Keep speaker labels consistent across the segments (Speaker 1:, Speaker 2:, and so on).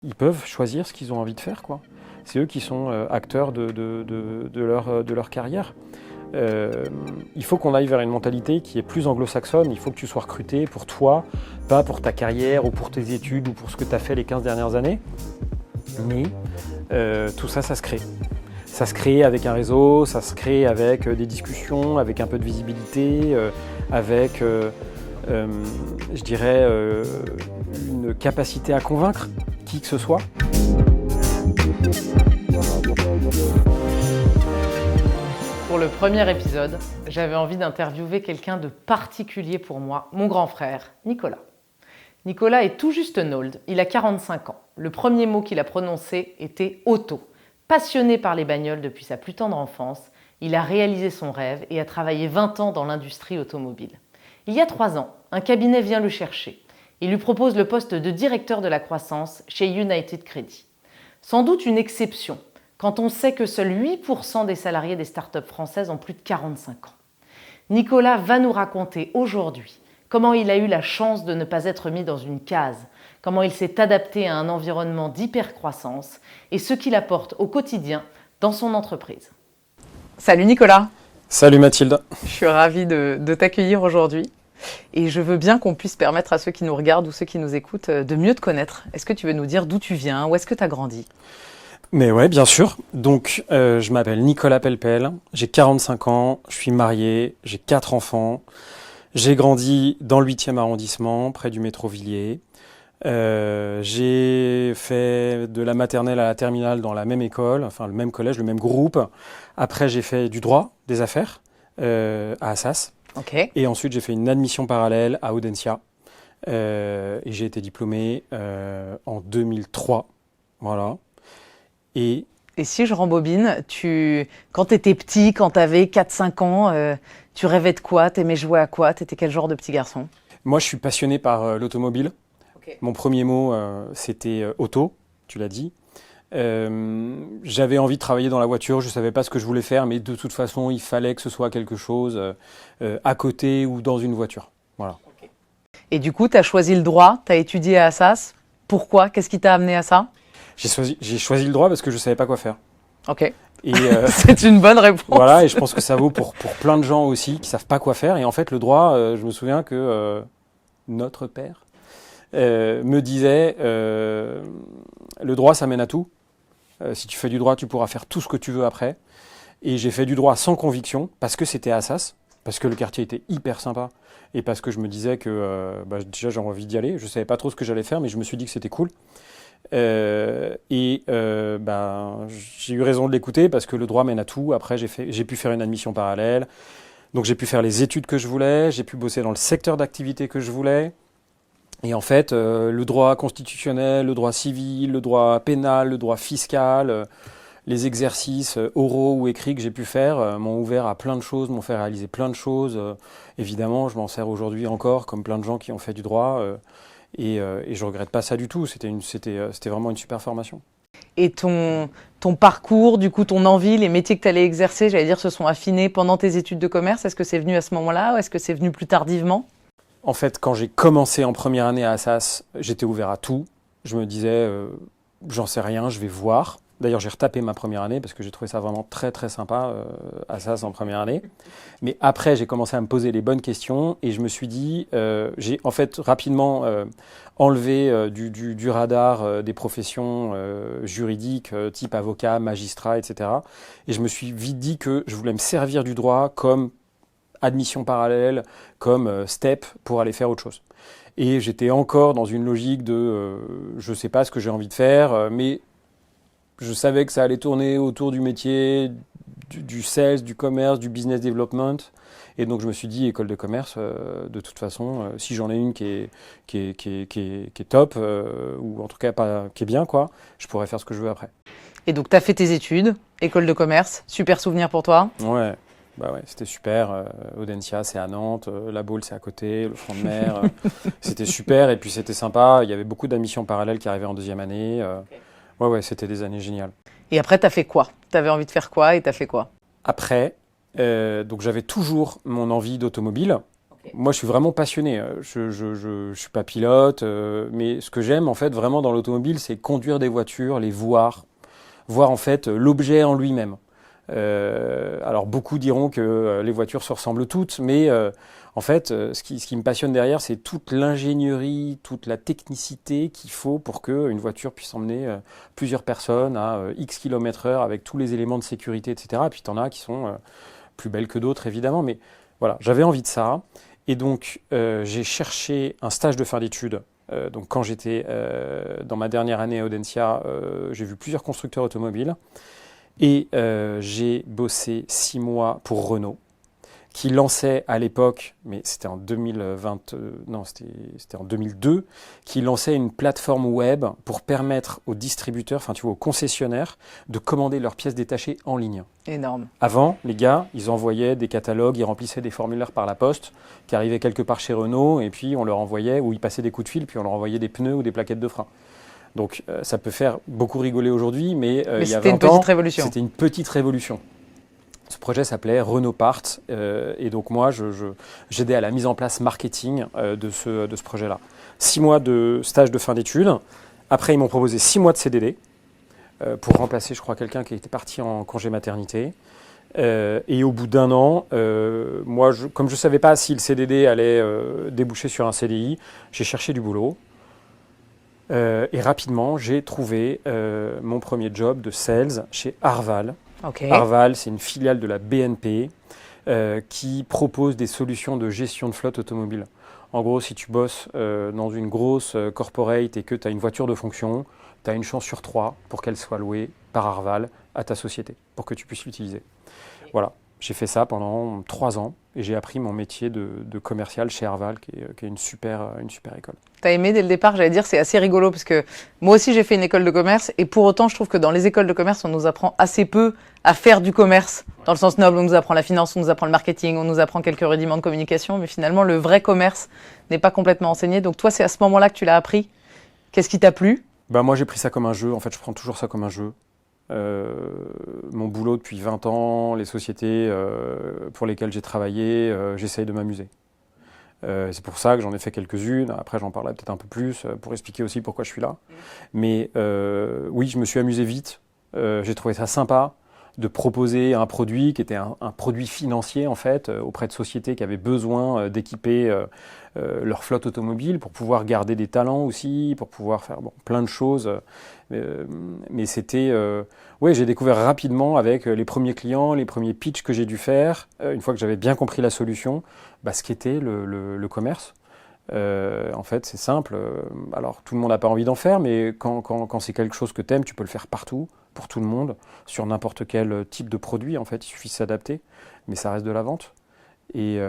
Speaker 1: Ils peuvent choisir ce qu'ils ont envie de faire, quoi. C'est eux qui sont acteurs de leur carrière. Il faut qu'on aille vers une mentalité qui est plus anglo-saxonne. Il faut que tu sois recruté pour toi, pas pour ta carrière ou pour tes études ou pour ce que tu as fait les 15 dernières années. Mais tout ça, ça se crée. Ça se crée avec un réseau, ça se crée avec des discussions, avec un peu de visibilité, avec, je dirais, une capacité à convaincre qui que ce soit.
Speaker 2: Pour le premier épisode, j'avais envie d'interviewer quelqu'un de particulier pour moi, mon grand frère, Nicolas. Nicolas est tout juste nold, il a 45 ans. Le premier mot qu'il a prononcé était « auto ». Passionné par les bagnoles depuis sa plus tendre enfance, il a réalisé son rêve et a travaillé 20 ans dans l'industrie automobile. Il y a 3 ans, un cabinet vient le chercher. Il lui propose le poste de directeur de la croissance chez United Credit. Sans doute une exception, quand on sait que seuls 8% des salariés des startups françaises ont plus de 45 ans. Nicolas va nous raconter aujourd'hui comment il a eu la chance de ne pas être mis dans une case, comment il s'est adapté à un environnement d'hypercroissance et ce qu'il apporte au quotidien dans son entreprise. Salut Nicolas.
Speaker 1: Salut Mathilde.
Speaker 2: Je suis ravie de t'accueillir aujourd'hui et je veux bien qu'on puisse permettre à ceux qui nous regardent ou ceux qui nous écoutent de mieux te connaître. Est-ce que tu veux nous dire d'où tu viens, où est-ce que tu as grandi ?
Speaker 1: Mais ouais, bien sûr. Donc, je m'appelle Nicolas Pelpel, j'ai 45 ans, je suis marié, j'ai 4 enfants. J'ai grandi dans le 8e arrondissement, près du métro Villiers. J'ai fait de la maternelle à la terminale dans la même école, enfin le même collège, le même groupe. Après, j'ai fait du droit des affaires à Assas.
Speaker 2: Ok.
Speaker 1: Et ensuite, j'ai fait une admission parallèle à Audencia. Et j'ai été diplômé en 2003. Voilà.
Speaker 2: Et si je rembobine, quand tu étais petit, quand tu avais 4-5 ans, tu rêvais de quoi? T'aimais jouer à quoi? T'étais quel genre de petit garçon?
Speaker 1: Moi, je suis passionné par l'automobile.
Speaker 2: Okay.
Speaker 1: Mon premier mot, c'était auto, tu l'as dit. J'avais envie de travailler dans la voiture, je ne savais pas ce que je voulais faire, mais de toute façon, il fallait que ce soit quelque chose à côté ou dans une voiture. Voilà.
Speaker 2: Okay. Et du coup, tu as choisi le droit, tu as étudié à Assas. Pourquoi? Qu'est-ce qui t'a amené à ça?
Speaker 1: J'ai choisi le droit parce que je ne savais pas quoi faire.
Speaker 2: Ok.
Speaker 1: Et,
Speaker 2: c'est une bonne réponse.
Speaker 1: Voilà, et je pense que ça vaut pour plein de gens aussi qui ne savent pas quoi faire. Et en fait, le droit, je me souviens que notre père me disait le droit, ça mène à tout. Si tu fais du droit, tu pourras faire tout ce que tu veux après. Et j'ai fait du droit sans conviction parce que c'était à Assas, parce que le quartier était hyper sympa et parce que je me disais que déjà j'avais envie d'y aller. Je ne savais pas trop ce que j'allais faire, mais je me suis dit que c'était cool. J'ai eu raison de l'écouter parce que le droit mène à tout. Après, j'ai pu faire une admission parallèle. Donc, j'ai pu faire les études que je voulais. J'ai pu bosser dans le secteur d'activité que je voulais. Et en fait, le droit constitutionnel, le droit civil, le droit pénal, le droit fiscal, les exercices oraux ou écrits que j'ai pu faire m'ont ouvert à plein de choses, m'ont fait réaliser plein de choses. Évidemment, je m'en sers aujourd'hui encore, comme plein de gens qui ont fait du droit. Et je regrette pas ça du tout. C'était vraiment une super formation.
Speaker 2: Et ton parcours, du coup, ton envie, les métiers que tu allais exercer, j'allais dire, se sont affinés pendant tes études de commerce. Est-ce que c'est venu à ce moment-là ou est-ce que c'est venu plus tardivement?
Speaker 1: En fait, quand j'ai commencé en première année à Assas, j'étais ouvert à tout. Je me disais, j'en sais rien, je vais voir. D'ailleurs, j'ai retapé ma première année parce que j'ai trouvé ça vraiment très très sympa, Assas en première année. Mais après, j'ai commencé à me poser les bonnes questions et je me suis dit, j'ai en fait rapidement enlevé du radar des professions juridiques, type avocat, magistrat, etc. Et je me suis vite dit que je voulais me servir du droit comme admission parallèle, comme step pour aller faire autre chose. Et j'étais encore dans une logique de je ne sais pas ce que j'ai envie de faire, mais je savais que ça allait tourner autour du métier, du sales, du commerce, du business development. Et donc je me suis dit, école de commerce, de toute façon, si j'en ai une qui est top, ou en tout cas qui est bien, quoi, je pourrais faire ce que je veux après.
Speaker 2: Et donc tu as fait tes études, école de commerce, super souvenir pour toi?
Speaker 1: Ouais. Bah ouais, c'était super. Audencia, c'est à Nantes. La Baule, c'est à côté. Le front de mer, c'était super. Et puis c'était sympa. Il y avait beaucoup d'admissions parallèles qui arrivaient en deuxième année. Ouais, c'était des années géniales.
Speaker 2: Et après, tu as fait quoi? Tu avais envie de faire quoi et tu as fait quoi?
Speaker 1: Après, donc j'avais toujours mon envie d'automobile.
Speaker 2: Okay.
Speaker 1: Moi, je suis vraiment passionné. Je suis pas pilote, mais ce que j'aime en fait vraiment dans l'automobile, c'est conduire des voitures, les voir en fait l'objet en lui-même. Alors beaucoup diront que les voitures se ressemblent toutes, mais en fait, ce qui me passionne derrière, c'est toute l'ingénierie, toute la technicité qu'il faut pour qu'une voiture puisse emmener plusieurs personnes à X km/h avec tous les éléments de sécurité, etc. Et puis t'en as qui sont plus belles que d'autres, évidemment, mais voilà, j'avais envie de ça. Et donc, j'ai cherché un stage de fin d'études. Donc, quand j'étais dans ma dernière année à Audencia, j'ai vu plusieurs constructeurs automobiles. Et j'ai bossé 6 mois pour Renault, qui lançait à l'époque, mais c'était en 2020, non, c'était en 2002, qui lançait une plateforme web pour permettre aux distributeurs, enfin tu vois, aux concessionnaires, de commander leurs pièces détachées en ligne.
Speaker 2: Énorme.
Speaker 1: Avant, les gars, ils envoyaient des catalogues, ils remplissaient des formulaires par la poste, qui arrivaient quelque part chez Renault, et puis on leur envoyait, ou ils passaient des coups de fil, puis on leur envoyait des pneus ou des plaquettes de frein. Donc ça peut faire beaucoup rigoler aujourd'hui, mais il y a 20 ans, c'était une petite révolution. Ce projet s'appelait Renault Part, et donc moi, j'aidais à la mise en place marketing de ce projet-là. 6 mois de stage de fin d'études. Après, ils m'ont proposé 6 mois de CDD pour remplacer, je crois, quelqu'un qui était parti en congé maternité. Et au bout d'un an, moi, comme je ne savais pas si le CDD allait déboucher sur un CDI, j'ai cherché du boulot. Et rapidement, j'ai trouvé mon premier job de sales chez Arval.
Speaker 2: Okay.
Speaker 1: Arval, c'est une filiale de la BNP qui propose des solutions de gestion de flotte automobile. En gros, si tu bosses dans une grosse corporate et que tu as une voiture de fonction, tu as une chance sur 3 pour qu'elle soit louée par Arval à ta société, pour que tu puisses l'utiliser. Voilà, j'ai fait ça pendant 3 ans et j'ai appris mon métier de commercial chez Arval, qui est une super école.
Speaker 2: T'as aimé dès le départ, j'allais dire, c'est assez rigolo parce que moi aussi j'ai fait une école de commerce et pour autant je trouve que dans les écoles de commerce on nous apprend assez peu à faire du commerce. Dans le sens noble, on nous apprend la finance, on nous apprend le marketing, on nous apprend quelques rudiments de communication, mais finalement le vrai commerce n'est pas complètement enseigné. Donc toi c'est à ce moment-là que tu l'as appris. Qu'est-ce qui t'a plu ?
Speaker 1: Moi j'ai pris ça comme un jeu, en fait je prends toujours ça comme un jeu. Mon boulot depuis 20 ans, les sociétés pour lesquelles j'ai travaillé, j'essaye de m'amuser. C'est pour ça que j'en ai fait quelques-unes. Après, j'en parlerai peut-être un peu plus pour expliquer aussi pourquoi je suis là. Mais oui, je me suis amusé vite. J'ai trouvé ça sympa de proposer un produit qui était un produit financier en fait auprès de sociétés qui avaient besoin d'équiper leur flotte automobile pour pouvoir garder des talents aussi, pour pouvoir faire plein de choses. Mais c'était, j'ai découvert rapidement avec les premiers clients, les premiers pitchs que j'ai dû faire, une fois que j'avais bien compris la solution, ce qu'était le commerce. En fait, c'est simple. Alors, tout le monde n'a pas envie d'en faire, mais quand c'est quelque chose que tu aimes, tu peux le faire partout, pour tout le monde, sur n'importe quel type de produit. En fait, il suffit de s'adapter, mais ça reste de la vente. Et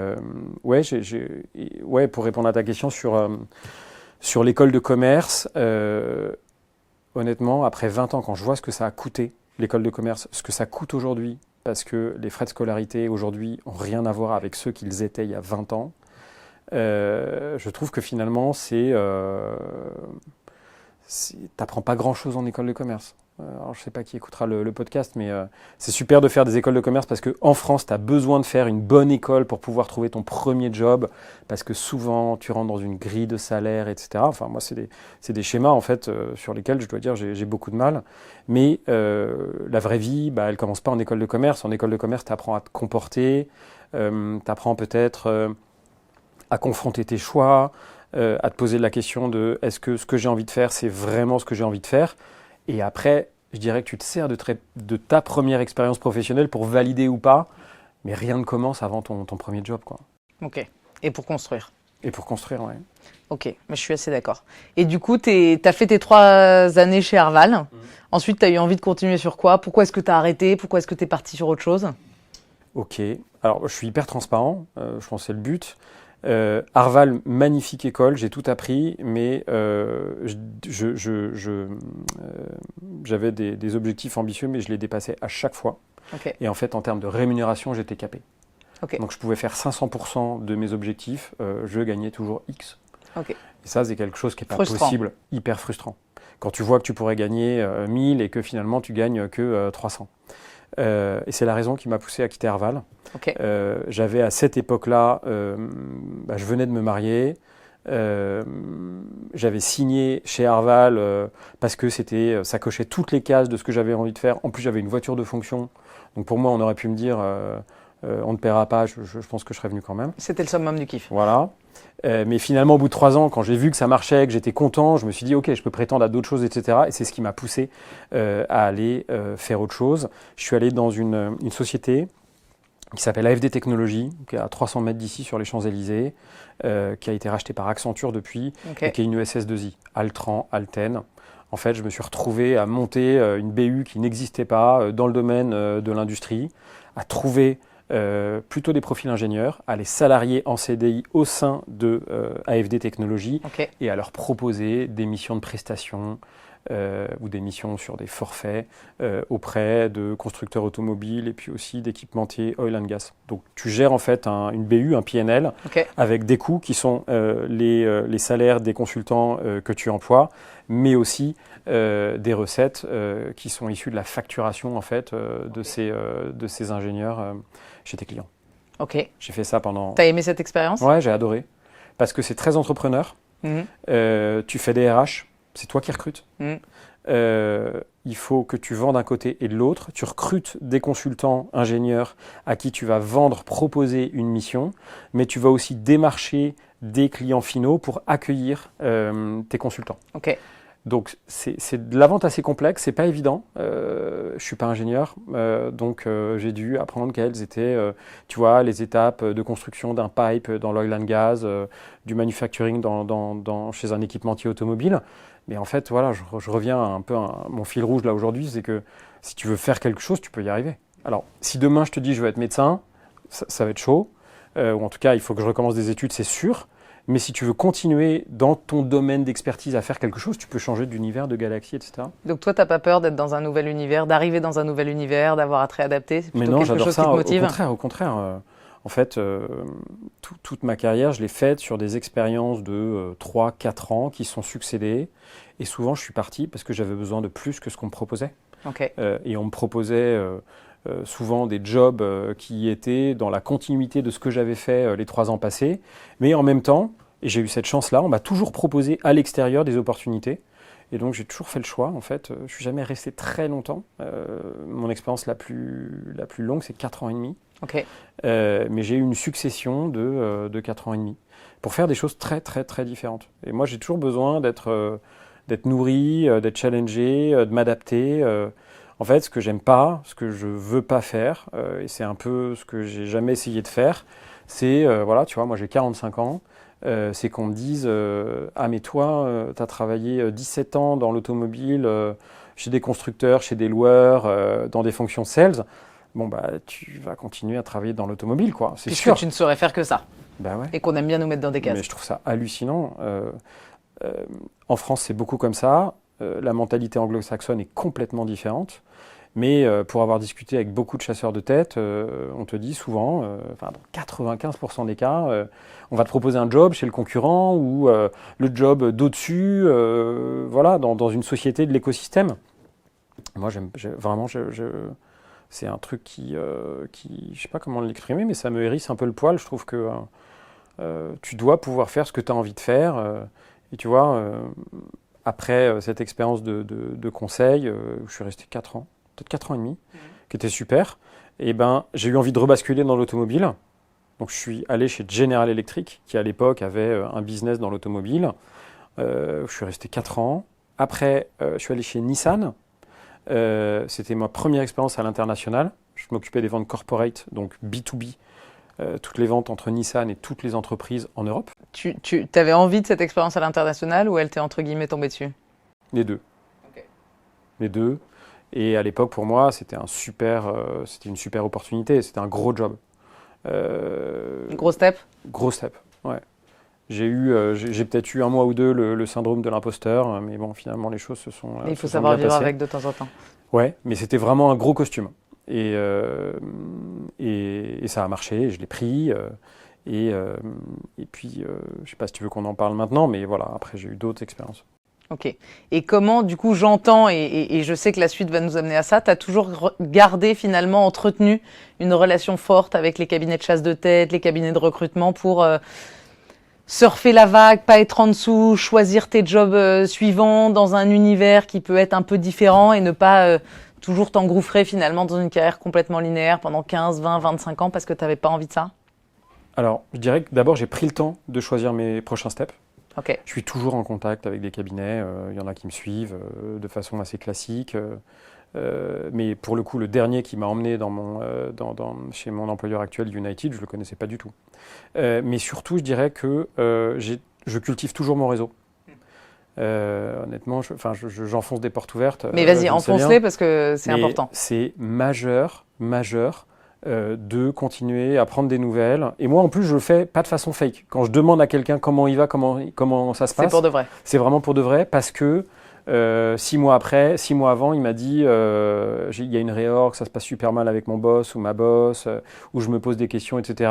Speaker 1: pour répondre à ta question sur l'école de commerce, honnêtement, après 20 ans, quand je vois ce que ça a coûté, l'école de commerce, ce que ça coûte aujourd'hui, parce que les frais de scolarité aujourd'hui n'ont rien à voir avec ceux qu'ils étaient il y a 20 ans, je trouve que finalement, t'apprends pas grand-chose en école de commerce. Alors, je ne sais pas qui écoutera le podcast, mais c'est super de faire des écoles de commerce parce qu'en France, tu as besoin de faire une bonne école pour pouvoir trouver ton premier job, parce que souvent, tu rentres dans une grille de salaire, etc. Enfin, moi, c'est des schémas en fait, sur lesquels, je dois dire, j'ai beaucoup de mal. Mais la vraie vie, elle ne commence pas en école de commerce. En école de commerce, tu apprends à te comporter, tu apprends peut-être à confronter tes choix, à te poser la question de est-ce que ce que j'ai envie de faire, c'est vraiment ce que j'ai envie de faire ? Et après, je dirais que tu te sers de ta première expérience professionnelle pour valider ou pas, mais rien ne commence avant ton premier job, quoi.
Speaker 2: Ok. Et pour construire ?
Speaker 1: Et pour construire, ouais.
Speaker 2: Ok, mais je suis assez d'accord. Et du coup, tu as fait tes 3 années chez Arval. Ensuite, tu as eu envie de continuer sur quoi ? Pourquoi est-ce que tu as arrêté ? Pourquoi est-ce que tu es parti sur autre chose ?
Speaker 1: Ok. Alors, je suis hyper transparent. Je pense que c'est le but. Arval, magnifique école, j'ai tout appris, mais j'avais des objectifs ambitieux, mais je les dépassais à chaque fois.
Speaker 2: Okay.
Speaker 1: Et en fait, en termes de rémunération, j'étais capé.
Speaker 2: Okay.
Speaker 1: Donc je pouvais faire 500% de mes objectifs, je gagnais toujours X.
Speaker 2: Okay.
Speaker 1: Et ça, c'est quelque chose qui n'est pas possible, hyper frustrant. Quand tu vois que tu pourrais gagner 1000 et que finalement tu gagnes que 300. Et c'est la raison qui m'a poussé à quitter Arval.
Speaker 2: Ok.
Speaker 1: J'avais à cette époque-là, je venais de me marier. J'avais signé chez Arval parce que ça cochait toutes les cases de ce que j'avais envie de faire. En plus, j'avais une voiture de fonction. Donc pour moi, on aurait pu me dire on ne paiera pas, je pense que je serais venu quand même.
Speaker 2: C'était le summum du kiff.
Speaker 1: Voilà. Mais finalement, au bout de 3 ans, quand j'ai vu que ça marchait, que j'étais content, je me suis dit ok, je peux prétendre à d'autres choses, etc. Et c'est ce qui m'a poussé à aller faire autre chose. Je suis allé dans une société qui s'appelle AFD Technologies, qui est à 300 mètres d'ici sur les Champs-Élysées, qui a été rachetée par Accenture depuis, et qui est une ESS2I, Altran, Alten. En fait, je me suis retrouvé à monter une BU qui n'existait pas dans le domaine de l'industrie, à trouver plutôt des profils ingénieurs, à les salarier en CDI au sein de AFD Technologies et à leur proposer des missions de prestation ou des missions sur des forfaits auprès de constructeurs automobiles et puis aussi d'équipementiers oil and gas. Donc tu gères en fait une BU, un PNL, avec des coûts qui sont les salaires des consultants que tu emploies, mais aussi des recettes qui sont issues de la facturation en fait de ces ingénieurs chez tes clients.
Speaker 2: Ok.
Speaker 1: J'ai fait ça pendant...
Speaker 2: T'as aimé cette expérience?
Speaker 1: Ouais, j'ai adoré. Parce que c'est très entrepreneur. Tu fais des RH, c'est toi qui recrutes. Il faut que tu vends d'un côté et de l'autre. Tu recrutes des consultants, ingénieurs à qui tu vas vendre, proposer une mission, mais tu vas aussi démarcher des clients finaux pour accueillir tes consultants.
Speaker 2: Ok.
Speaker 1: Donc c'est de la vente assez complexe, c'est pas évident. Je suis pas ingénieur, donc j'ai dû apprendre quelles étaient, tu vois, les étapes de construction d'un pipe dans l'oil and gas, du manufacturing chez un équipementier automobile. Mais en fait, voilà, je reviens un peu à mon fil rouge là aujourd'hui, c'est que si tu veux faire quelque chose, tu peux y arriver. Alors, si demain je te dis je veux être médecin, ça va être chaud, ou en tout cas il faut que je recommence des études, c'est sûr. Mais si tu veux continuer dans ton domaine d'expertise à faire quelque chose, tu peux changer d'univers, de galaxie, etc.
Speaker 2: Donc toi, t'as pas peur d'être dans un nouvel univers, d'arriver dans un nouvel univers, d'avoir à te réadapter? C'est plutôt quelque chose qui te motive?
Speaker 1: Au contraire. En fait, toute ma carrière, je l'ai faite sur des expériences de 3-4 ans qui sont succédées. Et souvent, je suis parti parce que j'avais besoin de plus que ce qu'on me proposait. Et on me proposait souvent des jobs qui étaient dans la continuité de ce que j'avais fait les 3 ans passés. Mais en même temps, et j'ai eu cette chance-là, on m'a toujours proposé à l'extérieur des opportunités. Et donc, j'ai toujours fait le choix. En fait, je ne suis jamais resté très longtemps. Mon expérience la plus longue, c'est 4 ans et demi. Mais j'ai eu une succession de 4 ans et demi pour faire des choses très, très, très différentes. Et moi, j'ai toujours besoin d'être nourri, d'être challengé, de m'adapter. En fait, ce que j'aime pas, ce que je veux pas faire, et c'est un peu ce que j'ai jamais essayé de faire, c'est, voilà, tu vois, moi j'ai 45 ans, c'est qu'on me dise ah mais toi, tu as travaillé 17 ans dans l'automobile, chez des constructeurs, chez des loueurs, dans des fonctions sales. Bon, bah, tu vas continuer à travailler dans l'automobile, quoi. C'est sûr.
Speaker 2: Puisque tu ne saurais faire que ça.
Speaker 1: Bah ouais.
Speaker 2: Et qu'on aime bien nous mettre dans des cases.
Speaker 1: Mais je trouve ça hallucinant. En France, c'est beaucoup comme ça. La mentalité anglo-saxonne est complètement différente. Mais pour avoir discuté avec beaucoup de chasseurs de tête, on te dit souvent, dans 95% des cas, on va te proposer un job chez le concurrent ou le job d'au-dessus, voilà, dans une société de l'écosystème. Moi, vraiment, c'est un truc qui, je sais pas comment l'exprimer, mais ça me hérisse un peu le poil. Je trouve que tu dois pouvoir faire ce que tu as envie de faire. Et tu vois, après cette expérience de conseil, où je suis resté 4 ans, peut-être 4 ans et demi, qui était super, et ben, j'ai eu envie de rebasculer dans l'automobile. Donc je suis allé chez General Electric, qui à l'époque avait un business dans l'automobile. Je suis resté 4 ans. Après, je suis allé chez Nissan. C'était ma première expérience à l'international. Je m'occupais des ventes corporate, donc B2B, toutes les ventes entre Nissan et toutes les entreprises en Europe.
Speaker 2: Tu avais envie de cette expérience à l'international ou elle t'est entre guillemets tombée dessus?
Speaker 1: Les deux. Les deux. Et à l'époque, pour moi, c'était une super opportunité. C'était un gros job.
Speaker 2: Gros step?
Speaker 1: Gros step, ouais. J'ai peut-être eu 1 mois ou 2 le syndrome de l'imposteur, mais bon, finalement, les choses se sont bien passées.
Speaker 2: Il faut savoir vivre avec de temps en temps.
Speaker 1: Ouais, mais c'était vraiment un gros costume. Et ça a marché, je l'ai pris. Et puis, je ne sais pas si tu veux qu'on en parle maintenant, mais voilà, après, j'ai eu d'autres expériences.
Speaker 2: Ok. Et comment, du coup, j'entends, et je sais que la suite va nous amener à ça, tu as toujours gardé, finalement, entretenu une relation forte avec les cabinets de chasse de tête, les cabinets de recrutement pour surfer la vague, pas être en dessous, choisir tes jobs suivants dans un univers qui peut être un peu différent et ne pas toujours t'engouffrer, finalement, dans une carrière complètement linéaire pendant 15, 20, 25 ans parce que tu n'avais pas envie de ça?
Speaker 1: Alors, je dirais que d'abord, j'ai pris le temps de choisir mes prochains steps.
Speaker 2: Ok.
Speaker 1: Je suis toujours en contact avec des cabinets, il y en a qui me suivent de façon assez classique. Mais pour le coup, le dernier qui m'a emmené chez mon employeur actuel, United, je ne le connaissais pas du tout. Mais surtout, je dirais que je cultive toujours mon réseau. Honnêtement, j'enfonce des portes ouvertes.
Speaker 2: Mais vas-y, enfonce-les parce que c'est important.
Speaker 1: C'est majeur de continuer à prendre des nouvelles. Et moi, en plus, je le fais pas de façon fake. Quand je demande à quelqu'un comment il va, comment ça se passe,
Speaker 2: c'est pour de vrai.
Speaker 1: C'est vraiment pour de vrai parce que 6 mois avant, il m'a dit il y a une réorg, ça se passe super mal avec mon boss ou ma boss, où je me pose des questions, etc.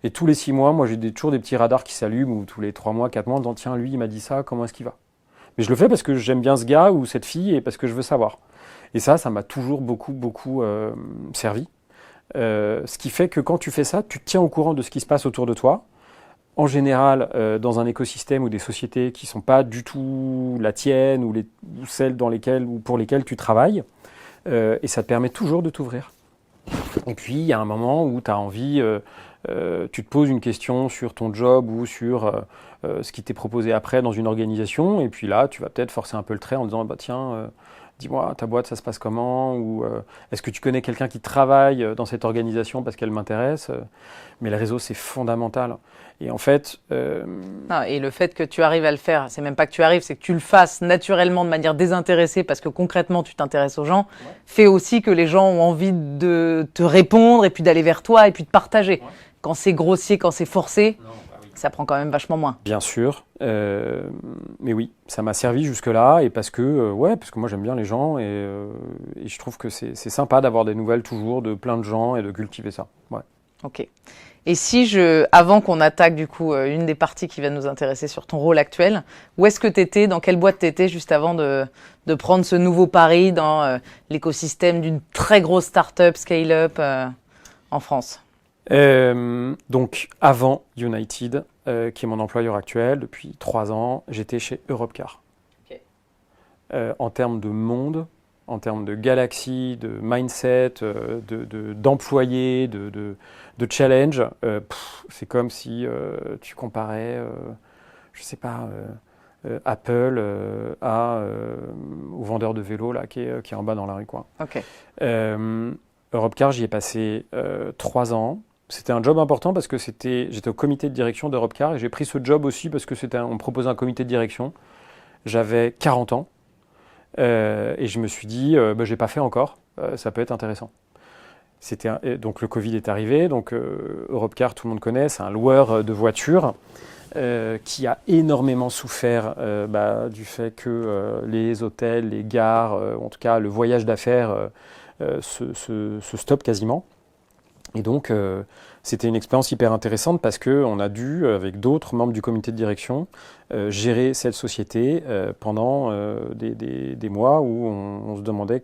Speaker 1: Et tous les 6 mois, moi, j'ai toujours des petits radars qui s'allument, ou tous les 3 mois, 4 mois, en disant tiens, lui, il m'a dit ça, comment est-ce qu'il va? Mais je le fais parce que j'aime bien ce gars ou cette fille et parce que je veux savoir. Et ça m'a toujours beaucoup servi. Ce qui fait que quand tu fais ça, tu te tiens au courant de ce qui se passe autour de toi. En général, dans un écosystème ou des sociétés qui ne sont pas du tout la tienne ou celles pour lesquelles tu travailles. Et ça te permet toujours de t'ouvrir. Et puis, il y a un moment où tu as envie, tu te poses une question sur ton job ou sur ce qui t'est proposé après dans une organisation. Et puis là, tu vas peut-être forcer un peu le trait en disant bah, tiens, dis-moi, ta boîte, ça se passe comment? Ou est-ce que tu connais quelqu'un qui travaille dans cette organisation parce qu'elle m'intéresse? Mais le réseau, c'est fondamental. Et en fait...
Speaker 2: et le fait que tu arrives à le faire, c'est même pas que tu arrives, c'est que tu le fasses naturellement de manière désintéressée parce que concrètement, tu t'intéresses aux gens, fait aussi que les gens ont envie de te répondre et puis d'aller vers toi et puis de partager. Ouais. Quand c'est grossier, quand c'est forcé... ça prend quand même vachement moins.
Speaker 1: Bien sûr, mais oui, ça m'a servi jusque-là, et parce que moi j'aime bien les gens, et je trouve que c'est sympa d'avoir des nouvelles toujours de plein de gens et de cultiver ça. Ouais.
Speaker 2: Ok. Et avant qu'on attaque du coup une des parties qui va nous intéresser sur ton rôle actuel, où est-ce que tu étais, dans quelle boîte tu étais juste avant de prendre ce nouveau pari dans l'écosystème d'une très grosse start-up, scale-up en France?
Speaker 1: Donc avant United, qui est mon employeur actuel depuis 3 ans, j'étais chez Europcar. Okay. En termes de monde, en termes de galaxie, de mindset, d'employés, de challenge, c'est comme si tu comparais, je sais pas, Apple au vendeur de vélo là, qui est en bas dans la rue, quoi.
Speaker 2: Okay.
Speaker 1: Europcar, j'y ai passé 3 ans. C'était un job important parce que j'étais au comité de direction d'Europcar et j'ai pris ce job aussi parce que on me proposait un comité de direction. J'avais 40 ans et je me suis dit, je n'ai pas fait encore, ça peut être intéressant. Donc le Covid est arrivé, donc Europcar, tout le monde connaît, c'est un loueur de voitures qui a énormément souffert du fait que les hôtels, les gares, en tout cas le voyage d'affaires se stoppe quasiment. Et donc, c'était une expérience hyper intéressante parce qu'on a dû, avec d'autres membres du comité de direction, gérer cette société pendant des mois où on se demandait,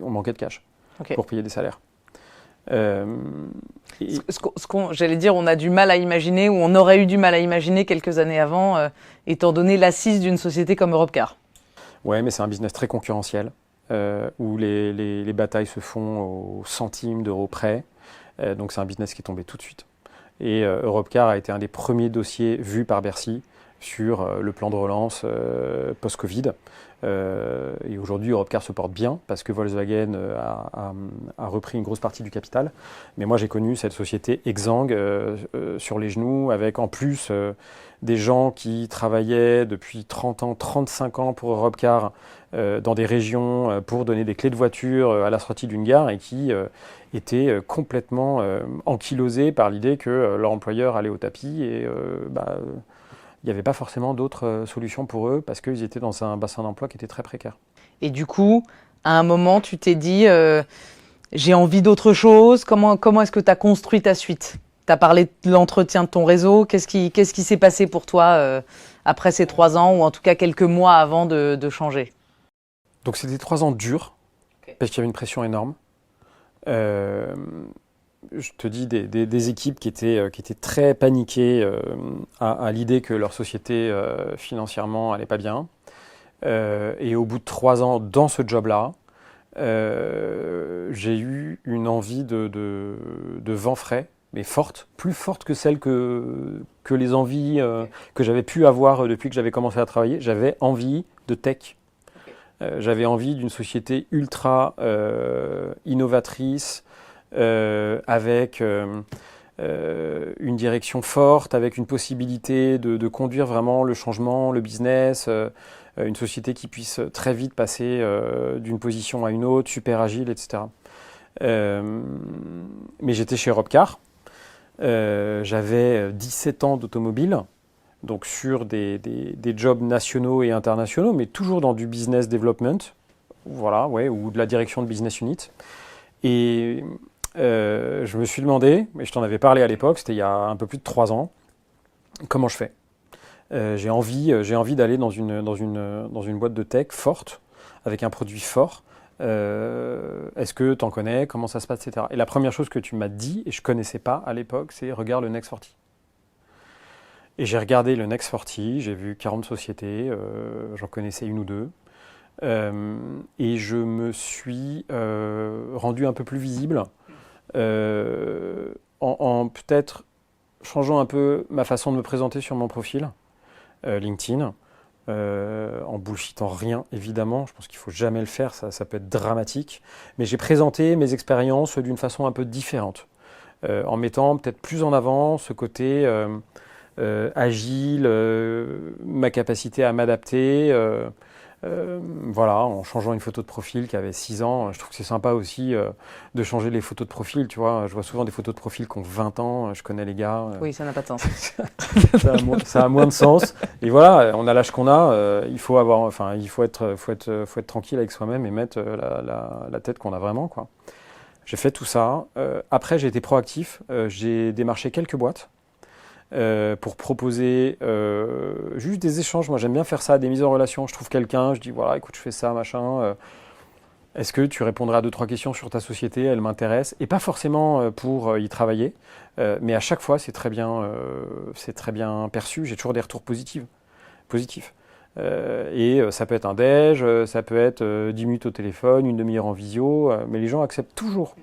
Speaker 1: on manquait de cash pour payer des salaires.
Speaker 2: J'allais dire, on a du mal à imaginer, ou on aurait eu du mal à imaginer quelques années avant, étant donné l'assise d'une société comme Europcar.
Speaker 1: Ouais, mais c'est un business très concurrentiel. Où les batailles se font au centime d'euros près. Donc c'est un business qui est tombé tout de suite. Et Europcar a été un des premiers dossiers vus par Bercy sur le plan de relance post-Covid. Et aujourd'hui, Europcar se porte bien parce que Volkswagen a repris une grosse partie du capital. Mais moi, j'ai connu cette société exsangue sur les genoux, avec en plus des gens qui travaillaient depuis 30 ans, 35 ans pour Europcar dans des régions pour donner des clés de voiture à la sortie d'une gare et qui étaient complètement ankylosés par l'idée que leur employeur allait au tapis et il n'y avait pas forcément d'autres solutions pour eux parce qu'ils étaient dans un bassin d'emploi qui était très précaire.
Speaker 2: Et du coup, à un moment, tu t'es dit j'ai envie d'autre chose. Comment est-ce que tu as construit ta suite? Tu as parlé de l'entretien de ton réseau. Qu'est-ce qui s'est passé pour toi après ces 3 ans, ou en tout cas quelques mois avant de changer?
Speaker 1: Donc c'était 3 ans durs, parce qu'il y avait une pression énorme. Je te dis des équipes qui étaient très paniquées à l'idée que leur société financièrement allait pas bien. Et au bout de 3 ans dans ce job-là, j'ai eu une envie de vent frais, mais forte, plus forte que celle que les envies que j'avais pu avoir depuis que j'avais commencé à travailler. J'avais envie de tech. J'avais envie d'une société ultra innovatrice, avec une direction forte, avec une possibilité de conduire vraiment le changement, le business, une société qui puisse très vite passer d'une position à une autre, super agile, etc. Mais j'étais chez Europcar. J'avais 17 ans d'automobile, donc sur des jobs nationaux et internationaux, mais toujours dans du business development, voilà, ouais, ou de la direction de business unit. Et je me suis demandé, et je t'en avais parlé à l'époque, c'était il y a un peu plus de 3 ans, comment je fais. J'ai envie d'aller dans une boîte de tech forte, avec un produit fort. Est-ce que tu en connais? Comment ça se passe, etc. Et la première chose que tu m'as dit, et je ne connaissais pas à l'époque, c'est regarde le Next 40. Et j'ai regardé le Next 40, j'ai vu 40 sociétés, j'en connaissais une ou deux. Et je me suis rendu un peu plus visible en peut-être changeant un peu ma façon de me présenter sur mon profil LinkedIn, en bullshitant rien évidemment, je pense qu'il ne faut jamais le faire, ça peut être dramatique, mais j'ai présenté mes expériences d'une façon un peu différente, en mettant peut-être plus en avant ce côté agile, ma capacité à m'adapter, voilà, en changeant une photo de profil qui avait 6 ans. Je trouve que c'est sympa aussi de changer les photos de profil, tu vois. Je vois souvent des photos de profil qui ont 20 ans, je connais les gars.
Speaker 2: Oui, ça n'a pas de sens.
Speaker 1: ça a moins de sens. Et voilà, on a l'âge qu'on a, il faut être tranquille avec soi-même et mettre la tête qu'on a vraiment, quoi. J'ai fait tout ça. Après, j'ai été proactif. J'ai démarché quelques boîtes. Pour proposer juste des échanges. Moi, j'aime bien faire ça, des mises en relation. Je trouve quelqu'un, je dis voilà, écoute, je fais ça, machin. Est-ce que tu répondrais à 2-3 questions sur ta société? Elle m'intéresse. Et pas forcément pour y travailler, mais à chaque fois, c'est très bien perçu. J'ai toujours des retours positifs. Et ça peut être un déj, ça peut être 10 minutes au téléphone, une demi-heure en visio, mais les gens acceptent toujours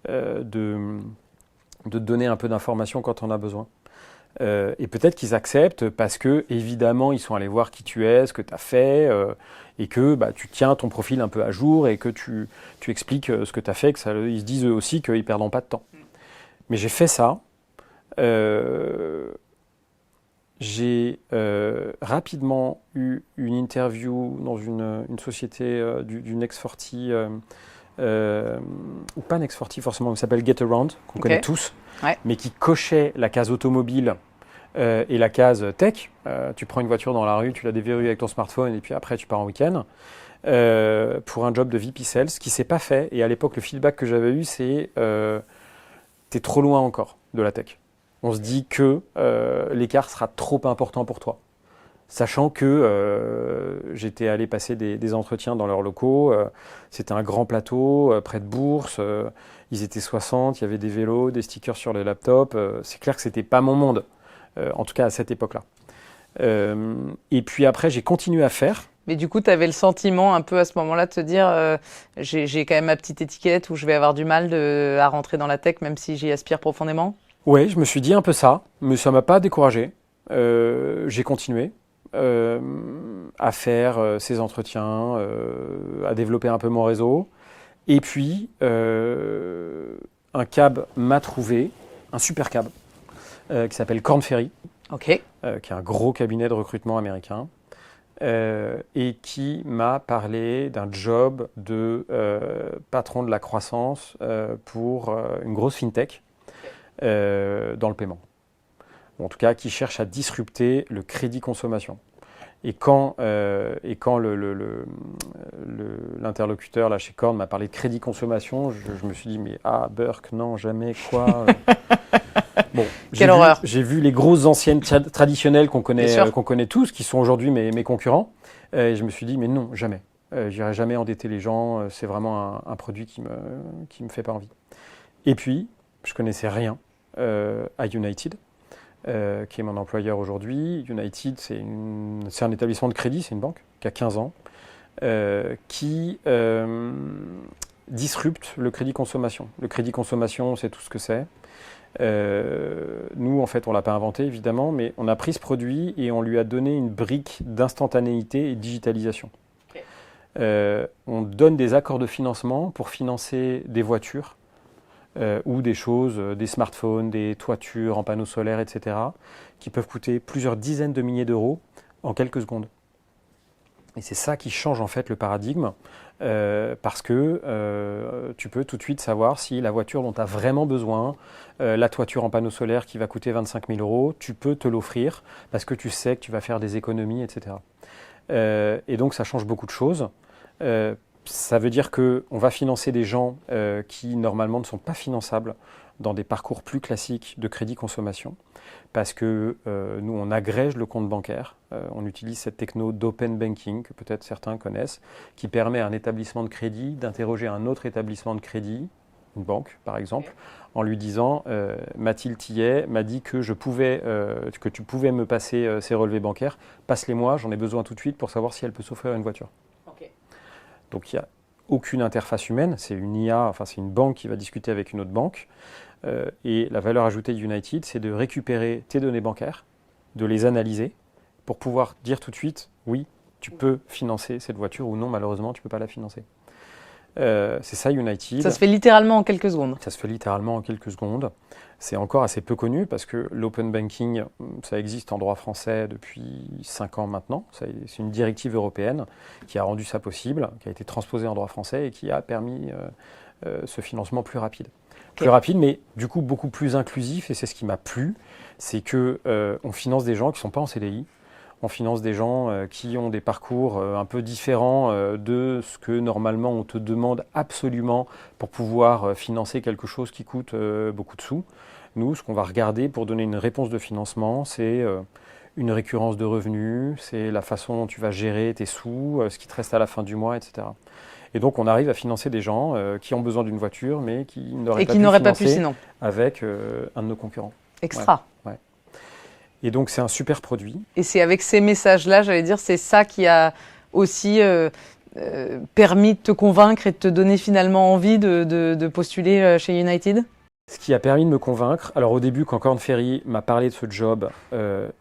Speaker 1: de te donner un peu d'informations quand on a besoin. Et peut-être qu'ils acceptent parce que, évidemment, ils sont allés voir qui tu es, ce que tu as fait, et que tu tiens ton profil un peu à jour et que tu expliques ce que tu as fait, que ils se disent eux aussi qu'ils ne perdront pas de temps. Mais j'ai fait ça. J'ai rapidement eu une interview dans une société du Next 40, ou pas Next 40 forcément, qui s'appelle Get Around, qu'on connaît tous, mais qui cochait la case automobile et la case tech. Tu prends une voiture dans la rue, tu la déverrouilles avec ton smartphone et puis après tu pars en week-end pour un job de VP Sales, ce qui s'est pas fait. Et à l'époque, le feedback que j'avais eu, c'est t'es trop loin encore de la tech. On se dit que l'écart sera trop important pour toi. Sachant que j'étais allé passer des entretiens dans leurs locaux, c'était un grand plateau près de Bourse, ils étaient 60, il y avait des vélos, des stickers sur les laptops, c'est clair que c'était pas mon monde, en tout cas à cette époque-là. Et puis après, j'ai continué à faire.
Speaker 2: Mais du coup, tu avais le sentiment un peu à ce moment-là de te dire j'ai quand même ma petite étiquette où je vais avoir du mal à rentrer dans la tech, même si j'y aspire profondément?
Speaker 1: Oui, je me suis dit un peu ça, mais ça ne m'a pas découragé. J'ai continué à faire ces entretiens, à développer un peu mon réseau. Et puis, un cab m'a trouvé, un super cab, qui s'appelle Korn Ferry, qui est un gros cabinet de recrutement américain, et qui m'a parlé d'un job de patron de la croissance pour une grosse fintech dans le paiement. En tout cas, qui cherche à disrupter le crédit consommation. Et quand l'interlocuteur là chez Korn m'a parlé de crédit consommation, je me suis dit mais Burke, non, jamais, quoi. Bon,
Speaker 2: Quelle horreur.
Speaker 1: J'ai vu les grosses anciennes traditionnelles qu'on
Speaker 2: Bien sûr.
Speaker 1: connaît tous, qui sont aujourd'hui mes concurrents. Et je me suis dit, mais non, jamais. J'irai jamais endetter les gens. C'est vraiment un produit qui me fait pas envie. Et puis, je connaissais rien à United, qui est mon employeur aujourd'hui. United, c'est un établissement de crédit, c'est une banque qui a 15 ans, qui disrupte le crédit consommation. Le crédit consommation, c'est tout ce que c'est. Nous, en fait, on ne l'a pas inventé, évidemment, mais on a pris ce produit et on lui a donné une brique d'instantanéité et de digitalisation. Okay. On donne des accords de financement pour financer des voitures ou des choses, des smartphones, des toitures en panneaux solaires, etc., qui peuvent coûter plusieurs dizaines de milliers d'euros en quelques secondes. Et c'est ça qui change en fait le paradigme, parce que tu peux tout de suite savoir si la voiture dont tu as vraiment besoin, la toiture en panneaux solaires qui va coûter 25 000 euros, tu peux te l'offrir parce que tu sais que tu vas faire des économies, etc. Et donc ça change beaucoup de choses. Ça veut dire qu'on va financer des gens qui normalement ne sont pas finançables dans des parcours plus classiques de crédit consommation, parce que nous, on agrège le compte bancaire. On utilise cette techno d'open banking, que peut-être certains connaissent, qui permet à un établissement de crédit d'interroger un autre établissement de crédit, une banque par exemple, en lui disant Mathilde Tillet m'a dit que que tu pouvais me passer ses relevés bancaires, passe-les-moi, j'en ai besoin tout de suite pour savoir si elle peut s'offrir une voiture. Okay. Donc il n'y a aucune interface humaine, c'est une IA, enfin c'est une banque qui va discuter avec une autre banque. Et la valeur ajoutée d'United, c'est de récupérer tes données bancaires, de les analyser pour pouvoir dire tout de suite, oui, tu peux financer cette voiture ou non, malheureusement, tu ne peux pas la financer. C'est ça United.
Speaker 2: Ça se fait littéralement en quelques secondes.
Speaker 1: Ça se fait littéralement en quelques secondes. C'est encore assez peu connu parce que l'open banking, ça existe en droit français depuis 5 ans maintenant. C'est une directive européenne qui a rendu ça possible, qui a été transposée en droit français et qui a permis ce financement plus rapide. Okay. Plus rapide, mais du coup beaucoup plus inclusif, et c'est ce qui m'a plu, c'est qu'on finance des gens qui ne sont pas en CDI, on finance des gens qui ont des parcours un peu différents de ce que normalement on te demande absolument pour pouvoir financer quelque chose qui coûte beaucoup de sous. Nous, ce qu'on va regarder pour donner une réponse de financement, c'est une récurrence de revenus, c'est la façon dont tu vas gérer tes sous, ce qui te reste à la fin du mois, etc. Et donc, on arrive à financer des gens qui ont besoin d'une voiture, mais qui n'auraient pas pu sinon avec un de nos concurrents.
Speaker 2: Extra.
Speaker 1: Ouais. Et donc, c'est un super produit.
Speaker 2: Et c'est avec ces messages-là, j'allais dire, c'est ça qui a aussi permis de te convaincre et de te donner finalement envie de postuler chez United ?
Speaker 1: Ce qui a permis de me convaincre, alors au début, quand Korn Ferry m'a parlé de ce job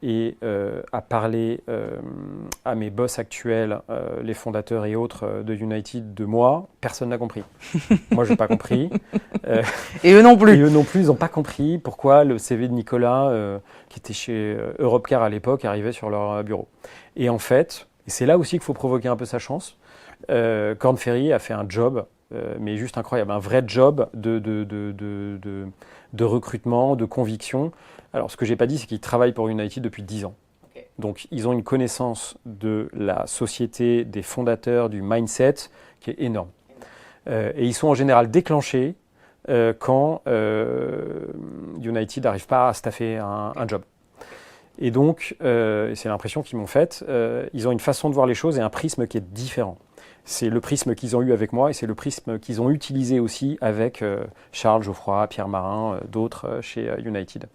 Speaker 1: et a parlé à mes boss actuels, les fondateurs et autres de United, de moi, personne n'a compris. Moi, je n'ai pas compris.
Speaker 2: Et eux non plus.
Speaker 1: Et eux non plus, ils n'ont pas compris pourquoi le CV de Nicolas, qui était chez Europcar à l'époque, arrivait sur leur bureau. Et en fait, et c'est là aussi qu'il faut provoquer un peu sa chance, Korn Ferry a fait un job mais juste incroyable, un vrai job de recrutement, de conviction. Alors, ce que je n'ai pas dit, c'est qu'ils travaillent pour United depuis 10 ans. Okay. Donc, ils ont une connaissance de la société, des fondateurs, du mindset, qui est énorme. Et ils sont en général déclenchés quand United n'arrive pas à staffer un job. Et donc, c'est l'impression qu'ils m'ont faite, ils ont une façon de voir les choses et un prisme qui est différent. C'est le prisme qu'ils ont eu avec moi et c'est le prisme qu'ils ont utilisé aussi avec Charles, Geoffroy, Pierre Marin, d'autres chez United.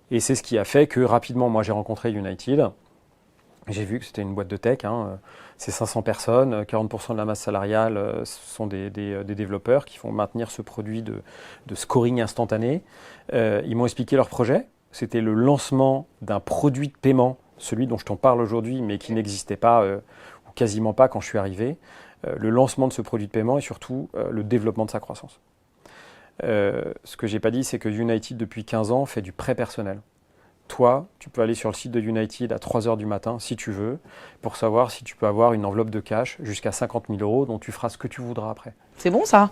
Speaker 1: Et c'est ce qui a fait que rapidement, moi j'ai rencontré United. J'ai vu que c'était une boîte de tech, c'est 500 personnes, 40% de la masse salariale, ce sont des développeurs qui font maintenir ce produit de scoring instantané. Ils m'ont expliqué leur projet. C'était le lancement d'un produit de paiement, celui dont je t'en parle aujourd'hui, mais qui n'existait pas, ou quasiment pas quand je suis arrivé. Le lancement de ce produit de paiement et surtout le développement de sa croissance. Ce que je n'ai pas dit, c'est que United, depuis 15 ans, fait du prêt personnel. Toi, tu peux aller sur le site de United à 3h du matin, si tu veux, pour savoir si tu peux avoir une enveloppe de cash jusqu'à 50 000 euros dont tu feras ce que tu voudras après.
Speaker 2: C'est bon, ça ?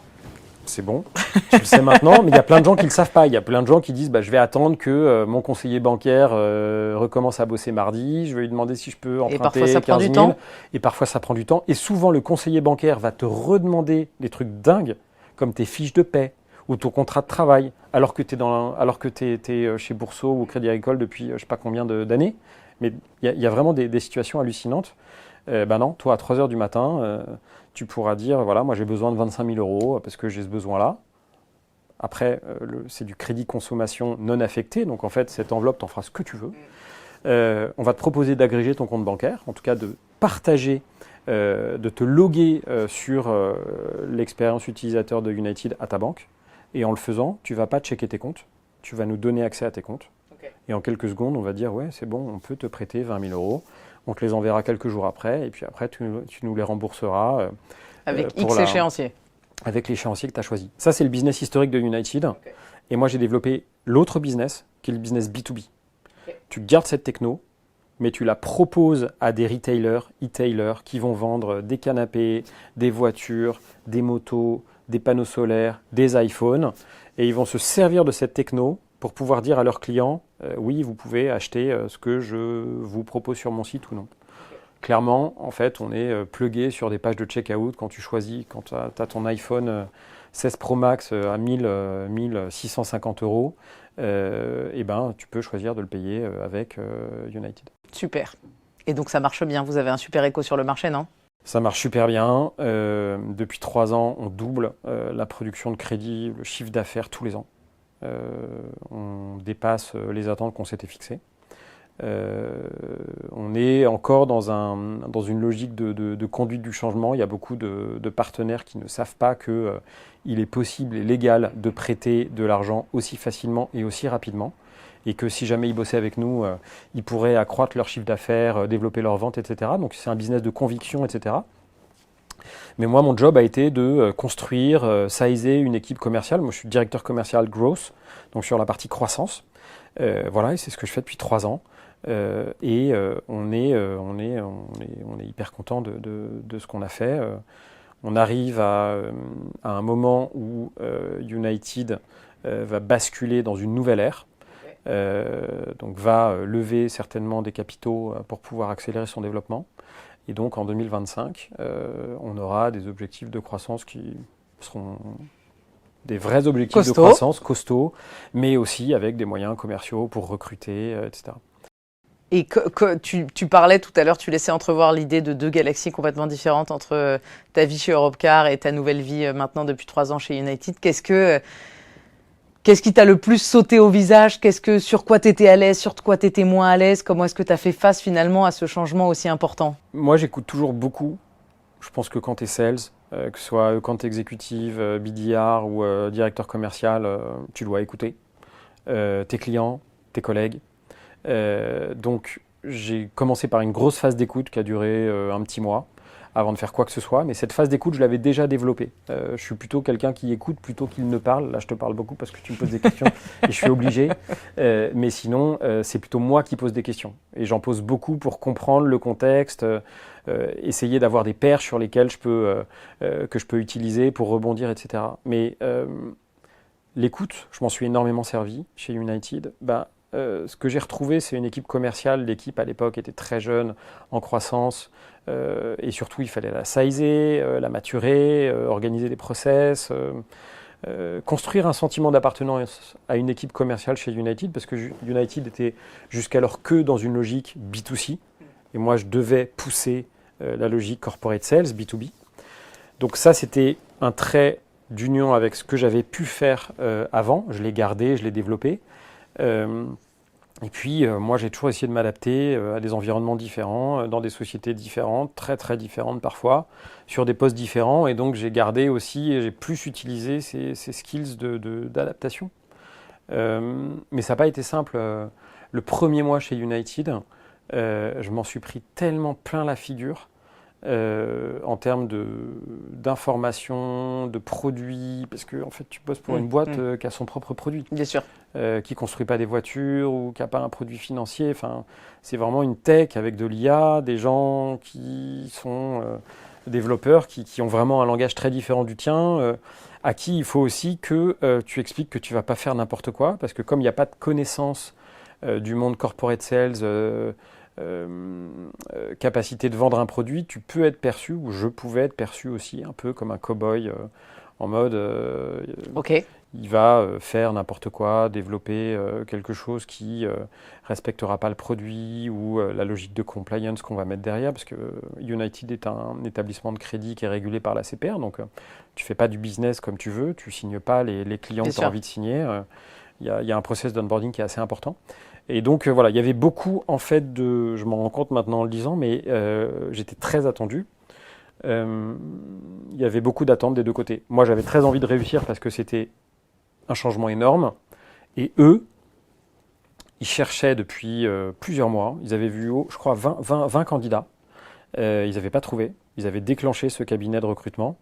Speaker 1: C'est bon, tu le sais maintenant, mais il y a plein de gens qui ne le savent pas. Il y a plein de gens qui disent je vais attendre que mon conseiller bancaire recommence à bosser mardi, je vais lui demander si je peux emprunter 15 000. Et parfois ça prend du temps. Et parfois ça prend du temps. Et souvent le conseiller bancaire va te redemander des trucs dingues, comme tes fiches de paie ou ton contrat de travail, alors que tu es chez Bourseau ou Crédit Agricole depuis je ne sais pas combien d'années. Mais il y a vraiment des situations hallucinantes. Ben non, toi à 3 heures du matin, tu pourras dire, voilà, moi j'ai besoin de 25 000 euros parce que j'ai ce besoin-là. Après, c'est du crédit consommation non affecté, donc en fait, cette enveloppe, t'en feras ce que tu veux. On va te proposer d'agréger ton compte bancaire, en tout cas de partager, de te loguer sur l'expérience utilisateur de United à ta banque. Et en le faisant, tu ne vas pas checker tes comptes, tu vas nous donner accès à tes comptes. Okay. Et en quelques secondes, on va dire, ouais, c'est bon, on peut te prêter 20 000 euros. On te les enverra quelques jours après, et puis après, tu nous les rembourseras.
Speaker 2: Avec X échéancier.
Speaker 1: Avec l'échéancier que tu as choisi. Ça, c'est le business historique de United. Okay. Et moi, j'ai développé l'autre business, qui est le business B2B. Okay. Tu gardes cette techno, mais tu la proposes à des retailers, e-tailers, qui vont vendre des canapés, des voitures, des motos, des panneaux solaires, des iPhones. Et ils vont se servir de cette techno pour pouvoir dire à leurs clients, oui, vous pouvez acheter ce que je vous propose sur mon site ou non. Clairement, en fait, on est plugué sur des pages de checkout quand tu choisis, quand tu as ton iPhone 16 Pro Max à 1650 euros, et ben, tu peux choisir de le payer avec United.
Speaker 2: Super. Et donc ça marche bien, vous avez un super écho sur le marché, non ?
Speaker 1: Ça marche super bien. Depuis 3 ans, on double la production de crédit, le chiffre d'affaires tous les ans. On dépasse les attentes qu'on s'était fixées. On est encore dans une logique de conduite du changement. Il y a beaucoup de partenaires qui ne savent pas qu'il est possible et légal de prêter de l'argent aussi facilement et aussi rapidement. Et que si jamais ils bossaient avec nous, ils pourraient accroître leur chiffre d'affaires, développer leur vente, etc. Donc c'est un business de conviction, etc. Mais moi, mon job a été de construire, sizer une équipe commerciale. Moi, je suis directeur commercial growth, donc sur la partie croissance. Voilà, et c'est ce que je fais depuis 3 ans. On est hyper content de ce qu'on a fait. On arrive à un moment où United va basculer dans une nouvelle ère. Donc va lever certainement des capitaux pour pouvoir accélérer son développement. Et donc en 2025, on aura des objectifs de croissance qui seront des vrais objectifs de croissance costauds, mais aussi avec des moyens commerciaux pour recruter, etc.
Speaker 2: Et tu parlais tout à l'heure, tu laissais entrevoir l'idée de 2 galaxies complètement différentes entre ta vie chez Europcar et ta nouvelle vie maintenant depuis 3 ans chez United. Qu'est-ce qui t'a le plus sauté au visage ? Sur quoi tu étais à l'aise, sur quoi tu étais moins à l'aise ? Comment est-ce que tu as fait face finalement à ce changement aussi important ?
Speaker 1: Moi, j'écoute toujours beaucoup. Je pense que quand tu es sales, que ce soit quand tu es exécutive, BDR ou directeur commercial, tu dois écouter tes clients, tes collègues. Donc, j'ai commencé par une grosse phase d'écoute qui a duré un petit mois avant de faire quoi que ce soit, mais cette phase d'écoute, je l'avais déjà développée. Je suis plutôt quelqu'un qui écoute plutôt qu'il ne parle. Là, je te parle beaucoup parce que tu me poses des questions et je suis obligé. Mais sinon, c'est plutôt moi qui pose des questions. Et j'en pose beaucoup pour comprendre le contexte, essayer d'avoir des perches sur lesquelles que je peux utiliser pour rebondir, etc. Mais l'écoute, je m'en suis énormément servi chez United. Ce que j'ai retrouvé, c'est une équipe commerciale. L'équipe, à l'époque, était très jeune, en croissance. Et surtout, il fallait la sizer, la maturer, organiser des process, construire un sentiment d'appartenance à une équipe commerciale chez United, parce que United était jusqu'alors que dans une logique B2C. Et moi, je devais pousser la logique corporate sales, B2B. Donc ça, c'était un trait d'union avec ce que j'avais pu faire avant. Je l'ai gardé, je l'ai développé. Et puis, moi, j'ai toujours essayé de m'adapter à des environnements différents, dans des sociétés différentes, très, très différentes parfois, sur des postes différents. Et donc, j'ai gardé aussi, j'ai plus utilisé ces skills d'adaptation. Mais ça n'a pas été simple. Le premier mois chez United, je m'en suis pris tellement plein la figure en termes d'informations, de produits, parce que en fait, tu bosses pour une boîte qui a son propre produit.
Speaker 2: Bien sûr.
Speaker 1: Qui ne construit pas des voitures ou qui n'a pas un produit financier. Enfin, c'est vraiment une tech avec de l'IA, des gens qui sont développeurs, qui ont vraiment un langage très différent du tien, à qui il faut aussi que tu expliques que tu ne vas pas faire n'importe quoi, parce que comme il n'y a pas de connaissance du monde corporate sales, capacité de vendre un produit, tu peux être perçu, ou je pouvais être perçu aussi un peu comme un cow-boy en mode
Speaker 2: Ok.
Speaker 1: il va faire n'importe quoi, développer quelque chose qui respectera pas le produit ou la logique de compliance qu'on va mettre derrière, parce que United est un établissement de crédit qui est régulé par la CPR, donc tu fais pas du business comme tu veux, tu signes pas les clients
Speaker 2: Bien
Speaker 1: que tu as
Speaker 2: sûr.
Speaker 1: envie de signer. Il y a un process d'onboarding qui est assez important. Et donc voilà, il y avait beaucoup en fait je m'en rends compte maintenant en le disant, mais j'étais très attendu. Il y avait beaucoup d'attentes des deux côtés. Moi, j'avais très envie de réussir parce que c'était un changement énorme. Et eux, ils cherchaient depuis plusieurs mois. Ils avaient vu, je crois, 20 candidats. Ils n'avaient pas trouvé. Ils avaient déclenché ce cabinet de recrutement.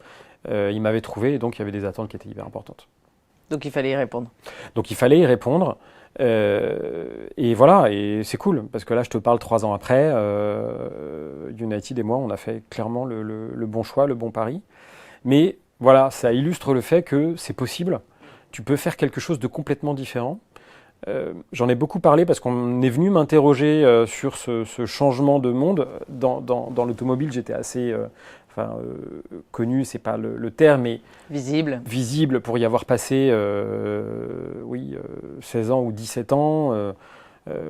Speaker 1: Ils m'avaient trouvé et donc il y avait des attentes qui étaient hyper importantes.
Speaker 2: Donc il fallait y répondre.
Speaker 1: Donc il fallait y répondre. Et voilà, et c'est cool, parce que là, je te parle 3 ans après. United et moi, on a fait clairement le bon choix, le bon pari. Mais voilà, ça illustre le fait que c'est possible. Tu peux faire quelque chose de complètement différent. J'en ai beaucoup parlé parce qu'on est venu m'interroger sur ce changement de monde. Dans l'automobile, j'étais assez connu, c'est pas le terme, mais visible pour y avoir passé 16 ans ou 17 ans.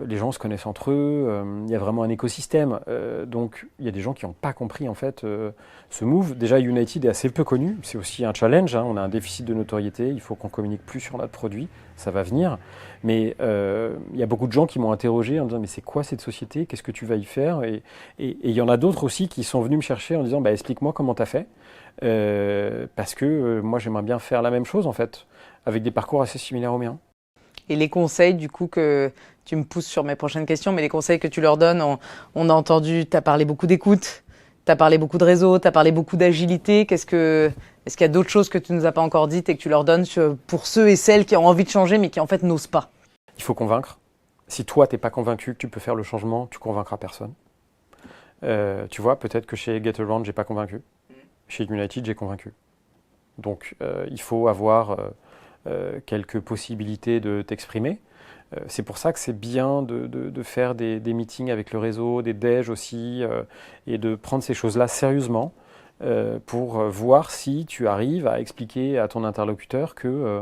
Speaker 1: Les gens se connaissent entre eux, il y a vraiment un écosystème. Donc il y a des gens qui n'ont pas compris en fait ce move. Déjà United est assez peu connu, c'est aussi un challenge, hein. On a un déficit de notoriété, il faut qu'on communique plus sur notre produit, ça va venir. Mais il y a beaucoup de gens qui m'ont interrogé en disant mais c'est quoi cette société, qu'est-ce que tu vas y faire, et il y en a d'autres aussi qui sont venus me chercher en disant bah, explique-moi comment tu as fait, parce que moi j'aimerais bien faire la même chose en fait, avec des parcours assez similaires aux miens.
Speaker 2: Et les conseils, du coup, que tu me pousses sur mes prochaines questions, mais les conseils que tu leur donnes, on a entendu, tu as parlé beaucoup d'écoute, tu as parlé beaucoup de réseau, tu as parlé beaucoup d'agilité. Est-ce qu'il y a d'autres choses que tu ne nous as pas encore dites et que tu leur donnes pour ceux et celles qui ont envie de changer, mais qui en fait n'osent pas?
Speaker 1: Il faut convaincre. Si toi, tu n'es pas convaincu que tu peux faire le changement, tu convaincras personne. Tu vois, peut-être que chez GetAround, j'ai pas convaincu. Chez United, j'ai convaincu. Donc, il faut avoir quelques possibilités de t'exprimer. C'est pour ça que c'est bien de faire des meetings avec le réseau, des déj aussi, et de prendre ces choses-là sérieusement pour voir si tu arrives à expliquer à ton interlocuteur que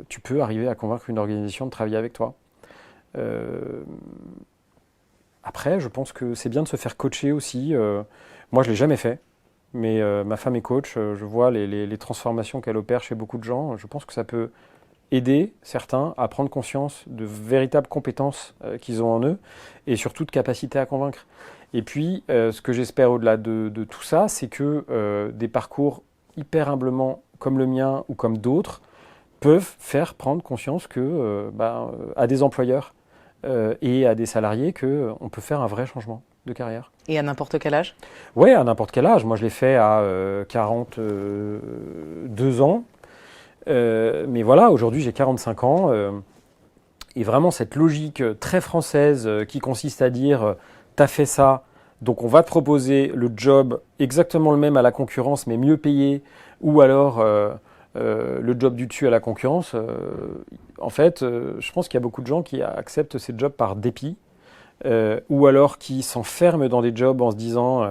Speaker 1: tu peux arriver à convaincre une organisation de travailler avec toi. Après, je pense que c'est bien de se faire coacher aussi. Moi, je ne l'ai jamais fait. Mais ma femme est coach, je vois les transformations qu'elle opère chez beaucoup de gens. Je pense que ça peut aider certains à prendre conscience de véritables compétences qu'ils ont en eux et surtout de capacité à convaincre. Et puis, ce que j'espère au-delà de tout ça, c'est que des parcours hyper humblement comme le mien ou comme d'autres peuvent faire prendre conscience que, à des employeurs et à des salariés qu'on peut faire un vrai changement de carrière.
Speaker 2: Et à n'importe quel âge?
Speaker 1: Oui, à n'importe quel âge. Moi, je l'ai fait à 42 ans. Mais voilà, aujourd'hui, j'ai 45 ans. Et vraiment, cette logique très française qui consiste à dire t'as fait ça, donc on va te proposer le job exactement le même à la concurrence, mais mieux payé, ou alors le job du dessus à la concurrence. En fait, je pense qu'il y a beaucoup de gens qui acceptent ces jobs par dépit. Ou alors qui s'enferment dans des jobs en se disant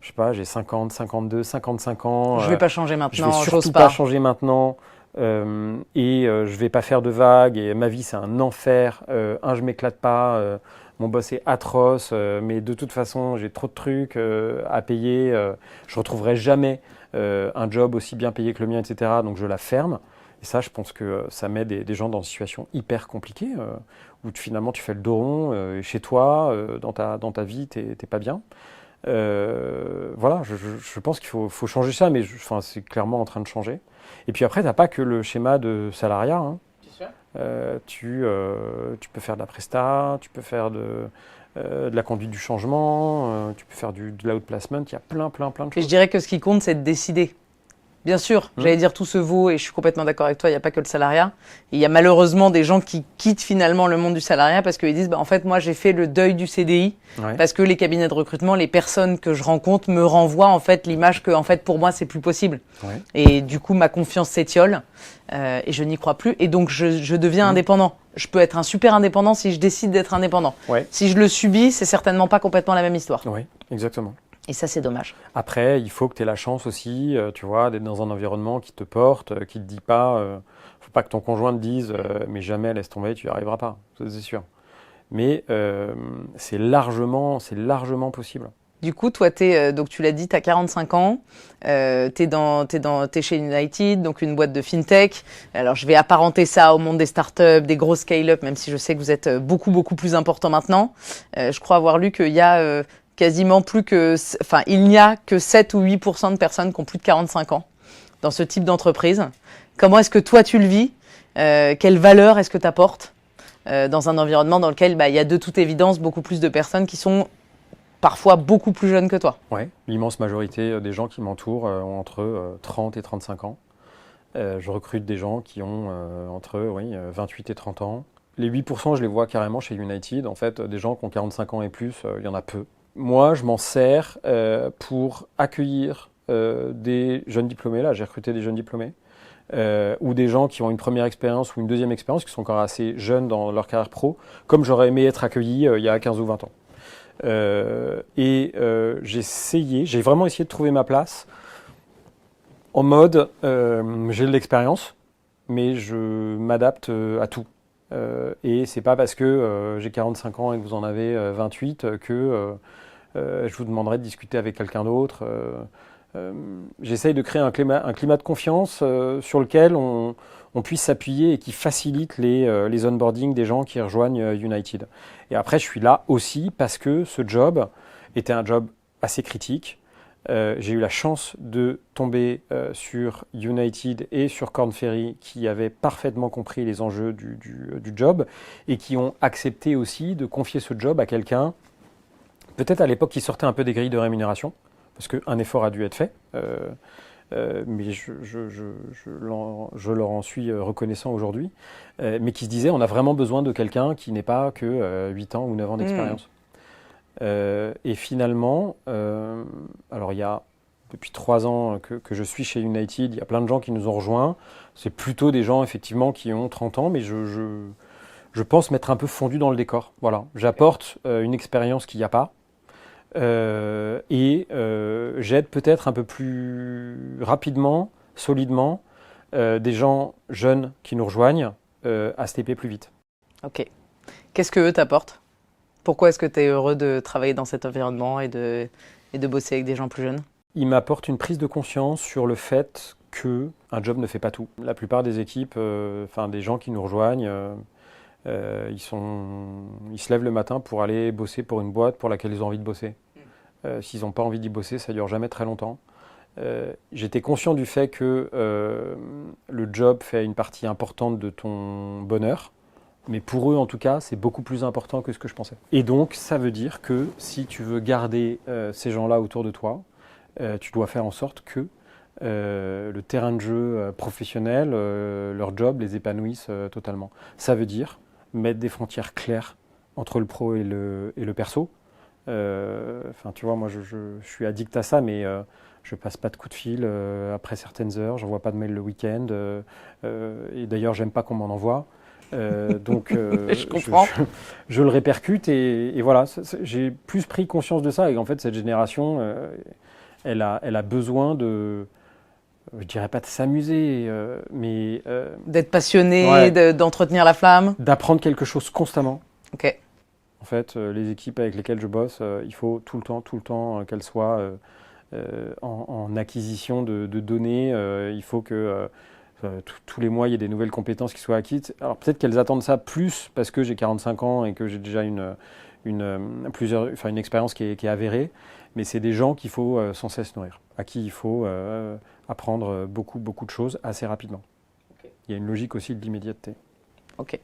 Speaker 1: je sais pas, j'ai 50, 52, 55 ans.
Speaker 2: Je vais pas changer maintenant,
Speaker 1: je vais surtout
Speaker 2: j'ose
Speaker 1: pas changer maintenant. Je vais pas faire de vagues et ma vie c'est un enfer. Je m'éclate pas. Mon boss est atroce, mais de toute façon j'ai trop de trucs à payer. Je retrouverai jamais un job aussi bien payé que le mien, etc. Donc je la ferme. Et ça, je pense que ça met des gens dans une situation hyper compliquée, où finalement tu fais le dos rond, chez toi, dans ta vie, t'es pas bien. Voilà, je pense qu'il faut changer ça, mais c'est clairement en train de changer. Et puis après, t'as pas que le schéma de salariat, hein. Tu peux faire de la presta, tu peux faire de la conduite du changement, tu peux faire de l'outplacement, il y a plein de choses.
Speaker 2: Et je dirais que ce qui compte, c'est de décider. Bien sûr, j'allais dire tout se vaut et je suis complètement d'accord avec toi, il n'y a pas que le salariat. Il y a malheureusement des gens qui quittent finalement le monde du salariat parce qu'ils disent en fait moi j'ai fait le deuil du CDI parce que les cabinets de recrutement, les personnes que je rencontre me renvoient en fait l'image que en fait pour moi c'est plus possible. Et du coup ma confiance s'étiole et je n'y crois plus et donc je deviens indépendant. Je peux être un super indépendant si je décide d'être indépendant. Si je le subis, c'est certainement pas complètement la même histoire.
Speaker 1: Oui, exactement.
Speaker 2: Et ça, c'est dommage.
Speaker 1: Après, il faut que tu aies la chance aussi, tu vois, d'être dans un environnement qui te porte, qui te dit pas, faut pas que ton conjoint te dise, mais jamais laisse tomber, tu n'y arriveras pas, ça, c'est sûr. Mais c'est largement possible.
Speaker 2: Du coup, toi, donc tu l'as dit, tu as 45 ans, t'es chez United, donc une boîte de fintech. Alors, je vais apparenter ça au monde des startups, des gros scale-up, même si je sais que vous êtes beaucoup, beaucoup plus important maintenant. Je crois avoir lu qu'il y a quasiment il n'y a que 7 ou 8% de personnes qui ont plus de 45 ans dans ce type d'entreprise. Comment est-ce que toi, tu le vis? Quelle valeur est-ce que tu apportes dans un environnement dans lequel il y a de toute évidence beaucoup plus de personnes qui sont parfois beaucoup plus jeunes que toi?
Speaker 1: Oui, l'immense majorité des gens qui m'entourent ont entre 30 et 35 ans. Je recrute des gens qui ont entre 28 et 30 ans. Les 8%, je les vois carrément chez United. En fait, des gens qui ont 45 ans et plus, il y en a peu. Moi, je m'en sers pour accueillir des jeunes diplômés. Là, j'ai recruté des jeunes diplômés. Ou des gens qui ont une première expérience ou une deuxième expérience, qui sont encore assez jeunes dans leur carrière pro, comme j'aurais aimé être accueilli il y a 15 ou 20 ans. J'ai vraiment essayé de trouver ma place en mode, j'ai de l'expérience, mais je m'adapte à tout. Et c'est pas parce que j'ai 45 ans et que vous en avez 28 que je vous demanderai de discuter avec quelqu'un d'autre. J'essaye de créer un climat de confiance sur lequel on puisse s'appuyer et qui facilite les onboarding des gens qui rejoignent United. Et après, je suis là aussi parce que ce job était un job assez critique. J'ai eu la chance de tomber sur United et sur Korn Ferry qui avaient parfaitement compris les enjeux du job et qui ont accepté aussi de confier ce job à quelqu'un, peut-être à l'époque qui sortait un peu des grilles de rémunération, parce qu'un effort a dû être fait, mais je leur en suis reconnaissant aujourd'hui, mais qui se disait on a vraiment besoin de quelqu'un qui n'ait pas que 8 ans ou 9 ans d'expérience. Et finalement, alors il y a depuis 3 ans que je suis chez United, il y a plein de gens qui nous ont rejoints, c'est plutôt des gens effectivement qui ont 30 ans, mais je pense m'être un peu fondu dans le décor. Voilà, j'apporte une expérience qu'il n'y a pas. J'aide peut-être un peu plus rapidement, solidement, des gens jeunes qui nous rejoignent à se taper plus vite.
Speaker 2: Ok. Qu'est-ce que eux t'apportent? Pourquoi est-ce que tu es heureux de travailler dans cet environnement et de bosser avec des gens plus jeunes?
Speaker 1: Ils m'apportent une prise de conscience sur le fait qu'un job ne fait pas tout. La plupart des équipes, des gens qui nous rejoignent, ils se lèvent le matin pour aller bosser pour une boîte pour laquelle ils ont envie de bosser. S'ils n'ont pas envie d'y bosser, ça ne dure jamais très longtemps. J'étais conscient du fait que le job fait une partie importante de ton bonheur, mais pour eux en tout cas, c'est beaucoup plus important que ce que je pensais. Et donc, ça veut dire que si tu veux garder ces gens-là autour de toi, tu dois faire en sorte que le terrain de jeu professionnel, leur job les épanouisse totalement. Ça veut dire mettre des frontières claires entre le pro et le perso. Tu vois, moi je suis addict à ça, mais je passe pas de coups de fil après certaines heures, j'envoie pas de mail le week-end, et d'ailleurs j'aime pas qu'on m'en envoie. Donc
Speaker 2: je comprends.
Speaker 1: Je le répercute et voilà, j'ai plus pris conscience de ça et en fait cette génération, elle a besoin de, je dirais pas de s'amuser, mais
Speaker 2: d'être passionné, d'entretenir la flamme,
Speaker 1: d'apprendre quelque chose constamment.
Speaker 2: Ok.
Speaker 1: En fait, les équipes avec lesquelles je bosse, il faut tout le temps qu'elles soient en acquisition de données. Il faut que tous les mois, il y ait des nouvelles compétences qui soient acquises. Alors peut-être qu'elles attendent ça plus parce que j'ai 45 ans et que j'ai déjà une expérience qui est avérée. Mais c'est des gens qu'il faut sans cesse nourrir, à qui il faut apprendre beaucoup de choses assez rapidement. Okay. Il y a une logique aussi de l'immédiateté.
Speaker 2: Ok.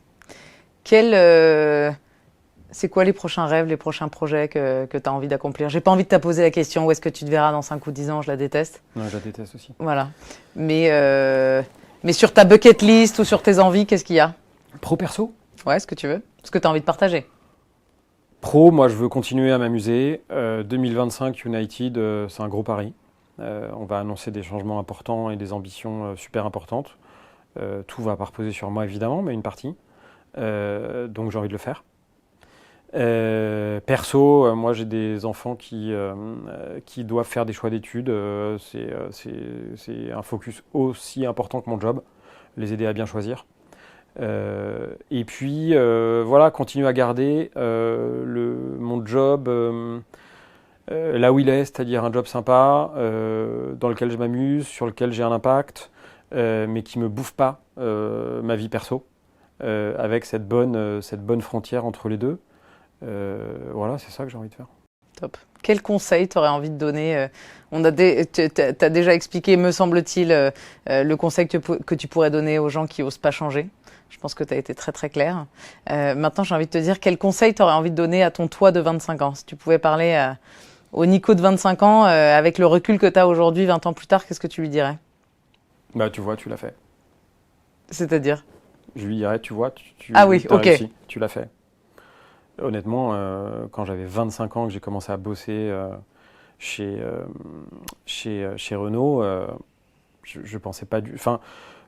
Speaker 2: C'est quoi les prochains rêves, les prochains projets que tu as envie d'accomplir? J'ai pas envie de te poser la question où est-ce que tu te verras dans 5 ou 10 ans, je la déteste.
Speaker 1: Non, je la déteste aussi.
Speaker 2: Voilà. Mais sur ta bucket list ou sur tes envies, qu'est-ce qu'il y a?
Speaker 1: Pro perso?
Speaker 2: Ouais, ce que tu veux. Ce que tu as envie de partager.
Speaker 1: Pro, moi je veux continuer à m'amuser. 2025 United, c'est un gros pari. On va annoncer des changements importants et des ambitions super importantes. Tout va pas reposer sur moi évidemment, mais une partie. Donc j'ai envie de le faire. Perso, moi j'ai des enfants qui doivent faire des choix d'études. C'est un focus aussi important que mon job, les aider à bien choisir. Et puis voilà, continuer à garder mon job là où il est, c'est-à-dire un job sympa, dans lequel je m'amuse, sur lequel j'ai un impact, mais qui me bouffe pas ma vie perso, avec cette bonne frontière entre les deux. Voilà, c'est ça que j'ai envie de faire.
Speaker 2: Top. Quel conseil tu aurais envie de donner? Tu as déjà expliqué, me semble-t-il, le conseil que tu pourrais donner aux gens qui n'osent pas changer. Je pense que tu as été très très clair. Maintenant, j'ai envie de te dire, quel conseil tu aurais envie de donner à ton toi de 25 ans? Si tu pouvais parler au Nico de 25 ans, avec le recul que tu as aujourd'hui, 20 ans plus tard, qu'est-ce que tu lui dirais?
Speaker 1: Bah, tu vois, tu l'as fait.
Speaker 2: C'est-à-dire?
Speaker 1: Je lui dirais, tu vois,
Speaker 2: Ah oui,
Speaker 1: t'as
Speaker 2: ok.
Speaker 1: réussi, tu l'as fait. Honnêtement, quand j'avais 25 ans, que j'ai commencé à bosser chez Renault, je pensais pas du... Enfin,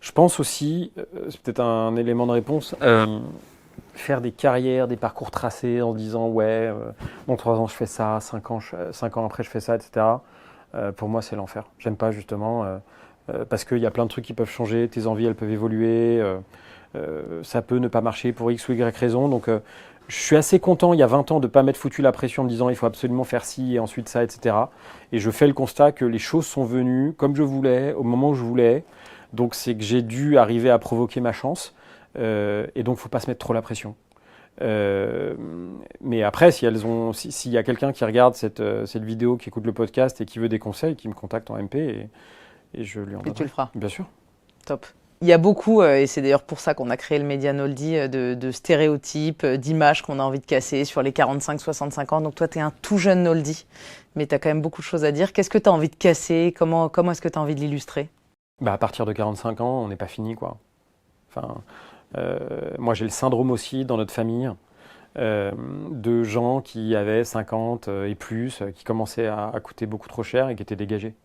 Speaker 1: je pense aussi, c'est peut-être un élément de réponse, faire des carrières, des parcours tracés en se disant ouais, dans 3 ans je fais ça, 5 ans après je fais ça, etc. Pour moi c'est l'enfer. J'aime pas justement, parce qu'il y a plein de trucs qui peuvent changer, tes envies elles peuvent évoluer, ça peut ne pas marcher pour X ou Y raison. Donc je suis assez content il y a 20 ans de ne pas m'être foutu la pression en me disant il faut absolument faire ci et ensuite ça, etc. Et je fais le constat que les choses sont venues comme je voulais, au moment où je voulais. Donc c'est que j'ai dû arriver à provoquer ma chance. Et donc il ne faut pas se mettre trop la pression. Mais après, s'il y a quelqu'un qui regarde cette vidéo, qui écoute le podcast et qui veut des conseils, qui me contacte en MP et je lui en donnerai.
Speaker 2: Et tu le feras.
Speaker 1: Bien sûr.
Speaker 2: Top. Il y a beaucoup, et c'est d'ailleurs pour ça qu'on a créé le Média Noldy, de stéréotypes, d'images qu'on a envie de casser sur les 45-65 ans. Donc toi, tu es un tout jeune Noldy, mais tu as quand même beaucoup de choses à dire. Qu'est-ce que tu as envie de casser? Comment est-ce que tu as envie de l'illustrer?
Speaker 1: Bah, à partir de 45 ans, on n'est pas fini, quoi. Enfin, moi, j'ai le syndrome aussi dans notre famille de gens qui avaient 50 et plus, qui commençaient à coûter beaucoup trop cher et qui étaient dégagés.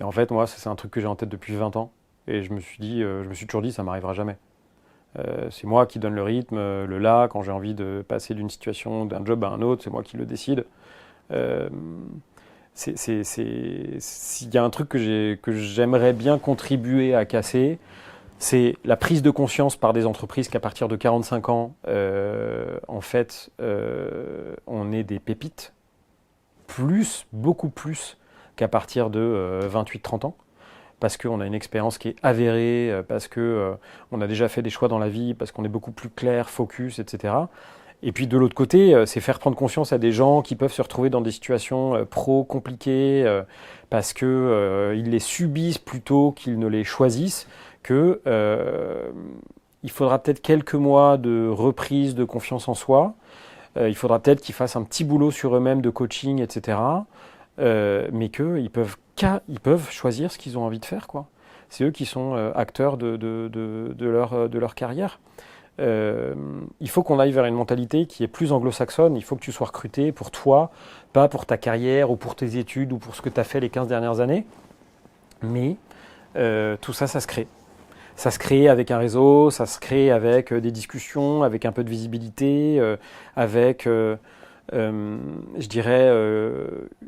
Speaker 1: Et en fait, moi, c'est un truc que j'ai en tête depuis 20 ans. Et je me suis toujours dit, ça m'arrivera jamais. C'est moi qui donne le rythme, le là, quand j'ai envie de passer d'une situation, d'un job à un autre, c'est moi qui le décide. S'il y a un truc que j'aimerais bien contribuer à casser, c'est la prise de conscience par des entreprises qu'à partir de 45 ans, en fait, on est des pépites, beaucoup plus qu'à partir de 28-30 ans. Parce qu'on a une expérience qui est avérée, parce qu'on a déjà fait des choix dans la vie, parce qu'on est beaucoup plus clair, focus, etc. Et puis de l'autre côté, c'est faire prendre conscience à des gens qui peuvent se retrouver dans des situations pro compliquées, parce qu'ils les subissent plutôt qu'ils ne les choisissent, qu'il faudra peut-être quelques mois de reprise de confiance en soi, il faudra peut-être qu'ils fassent un petit boulot sur eux-mêmes de coaching, etc. Mais qu'ils peuvent choisir ce qu'ils ont envie de faire, quoi. C'est eux qui sont acteurs de leur carrière. Il faut qu'on aille vers une mentalité qui est plus anglo-saxonne. Il faut que tu sois recruté pour toi, pas pour ta carrière ou pour tes études ou pour ce que tu as fait les 15 dernières années. Mais tout ça, ça se crée. Ça se crée avec un réseau, ça se crée avec des discussions, avec un peu de visibilité, avec... je dirais,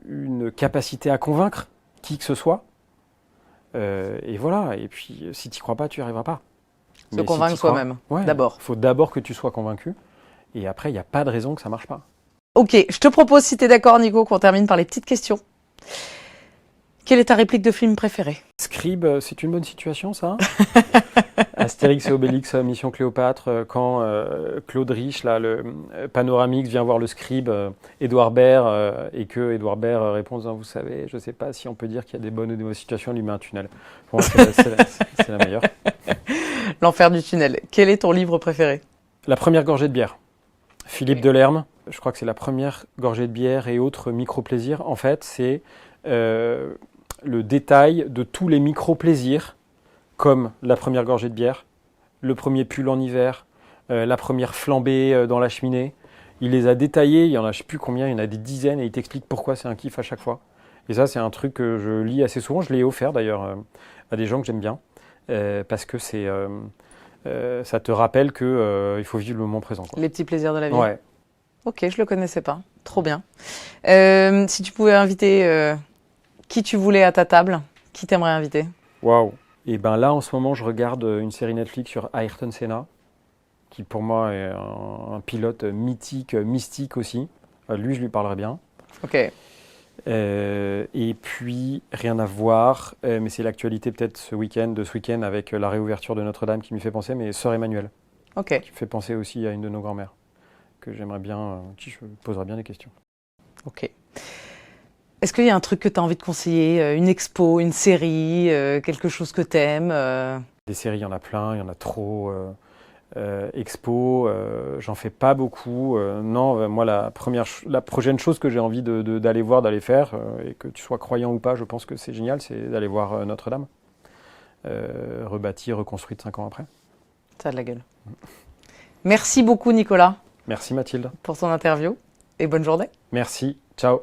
Speaker 1: une capacité à convaincre qui que ce soit. Et voilà, et puis si tu n'y crois pas, tu n'y arriveras pas.
Speaker 2: Se convaincre soi-même, d'abord.
Speaker 1: Il faut d'abord que tu sois convaincu, et après, il n'y a pas de raison que ça ne marche pas.
Speaker 2: Ok, je te propose, si tu es d'accord Nico, qu'on termine par les petites questions. Quelle est ta réplique de film préférée?
Speaker 1: Scribe, c'est une bonne situation, ça? Astérix et Obélix, Mission Cléopâtre, quand Claude Rich, là, le Panoramix, vient voir le scribe Édouard Baird, et que Édouard Baird répond en disant, vous savez, je ne sais pas si on peut dire qu'il y a des bonnes ou des mauvaises situations, il lui met un tunnel. Pour moi, c'est la meilleure.
Speaker 2: L'enfer du tunnel. Quel est ton livre préféré?
Speaker 1: La première gorgée de bière. Philippe Delerme, je crois que c'est la première gorgée de bière et autres micro-plaisirs. En fait, c'est le détail de tous les micro-plaisirs, comme la première gorgée de bière, le premier pull en hiver, la première flambée dans la cheminée. Il les a détaillés, il y en a je ne sais plus combien, il y en a des dizaines et il t'explique pourquoi c'est un kiff à chaque fois. Et ça, c'est un truc que je lis assez souvent. Je l'ai offert d'ailleurs à des gens que j'aime bien parce que ça te rappelle qu'il faut vivre le moment présent, quoi.
Speaker 2: Les petits plaisirs de la vie.
Speaker 1: Ouais.
Speaker 2: Ok, je le connaissais pas. Trop bien. Si tu pouvais inviter qui tu voulais à ta table, qui t'aimerais inviter?
Speaker 1: Waouh. Et ben là, en ce moment, je regarde une série Netflix sur Ayrton Senna, qui pour moi est un pilote mythique, mystique aussi. Lui, je lui parlerai bien.
Speaker 2: Ok.
Speaker 1: Et puis, rien à voir, mais c'est l'actualité peut-être de ce week-end avec la réouverture de Notre-Dame qui m'y fait penser, mais Sœur Emmanuelle,
Speaker 2: Ok.
Speaker 1: qui me fait penser aussi à une de nos grand-mères, que j'aimerais bien, qui je poserai bien des questions.
Speaker 2: Ok. Est-ce qu'il y a un truc que tu as envie de conseiller? Une expo, une série, quelque chose que tu aimes?
Speaker 1: Des séries, il y en a plein, il y en a trop. Expo, j'en fais pas beaucoup. Non, moi, la prochaine chose que j'ai envie d'aller voir, d'aller faire, et que tu sois croyant ou pas, je pense que c'est génial, c'est d'aller voir Notre-Dame, rebâtie, reconstruite 5 ans après.
Speaker 2: Ça a de la gueule. Merci beaucoup, Nicolas.
Speaker 1: Merci Mathilde.
Speaker 2: Pour ton interview et bonne journée.
Speaker 1: Merci, ciao.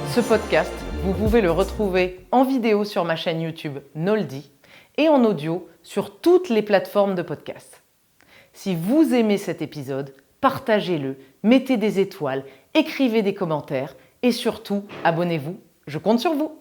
Speaker 2: Ce podcast, vous pouvez le retrouver en vidéo sur ma chaîne YouTube Noldy et en audio sur toutes les plateformes de podcast. Si vous aimez cet épisode, partagez-le, mettez des étoiles, écrivez des commentaires et surtout, abonnez-vous. Je compte sur vous.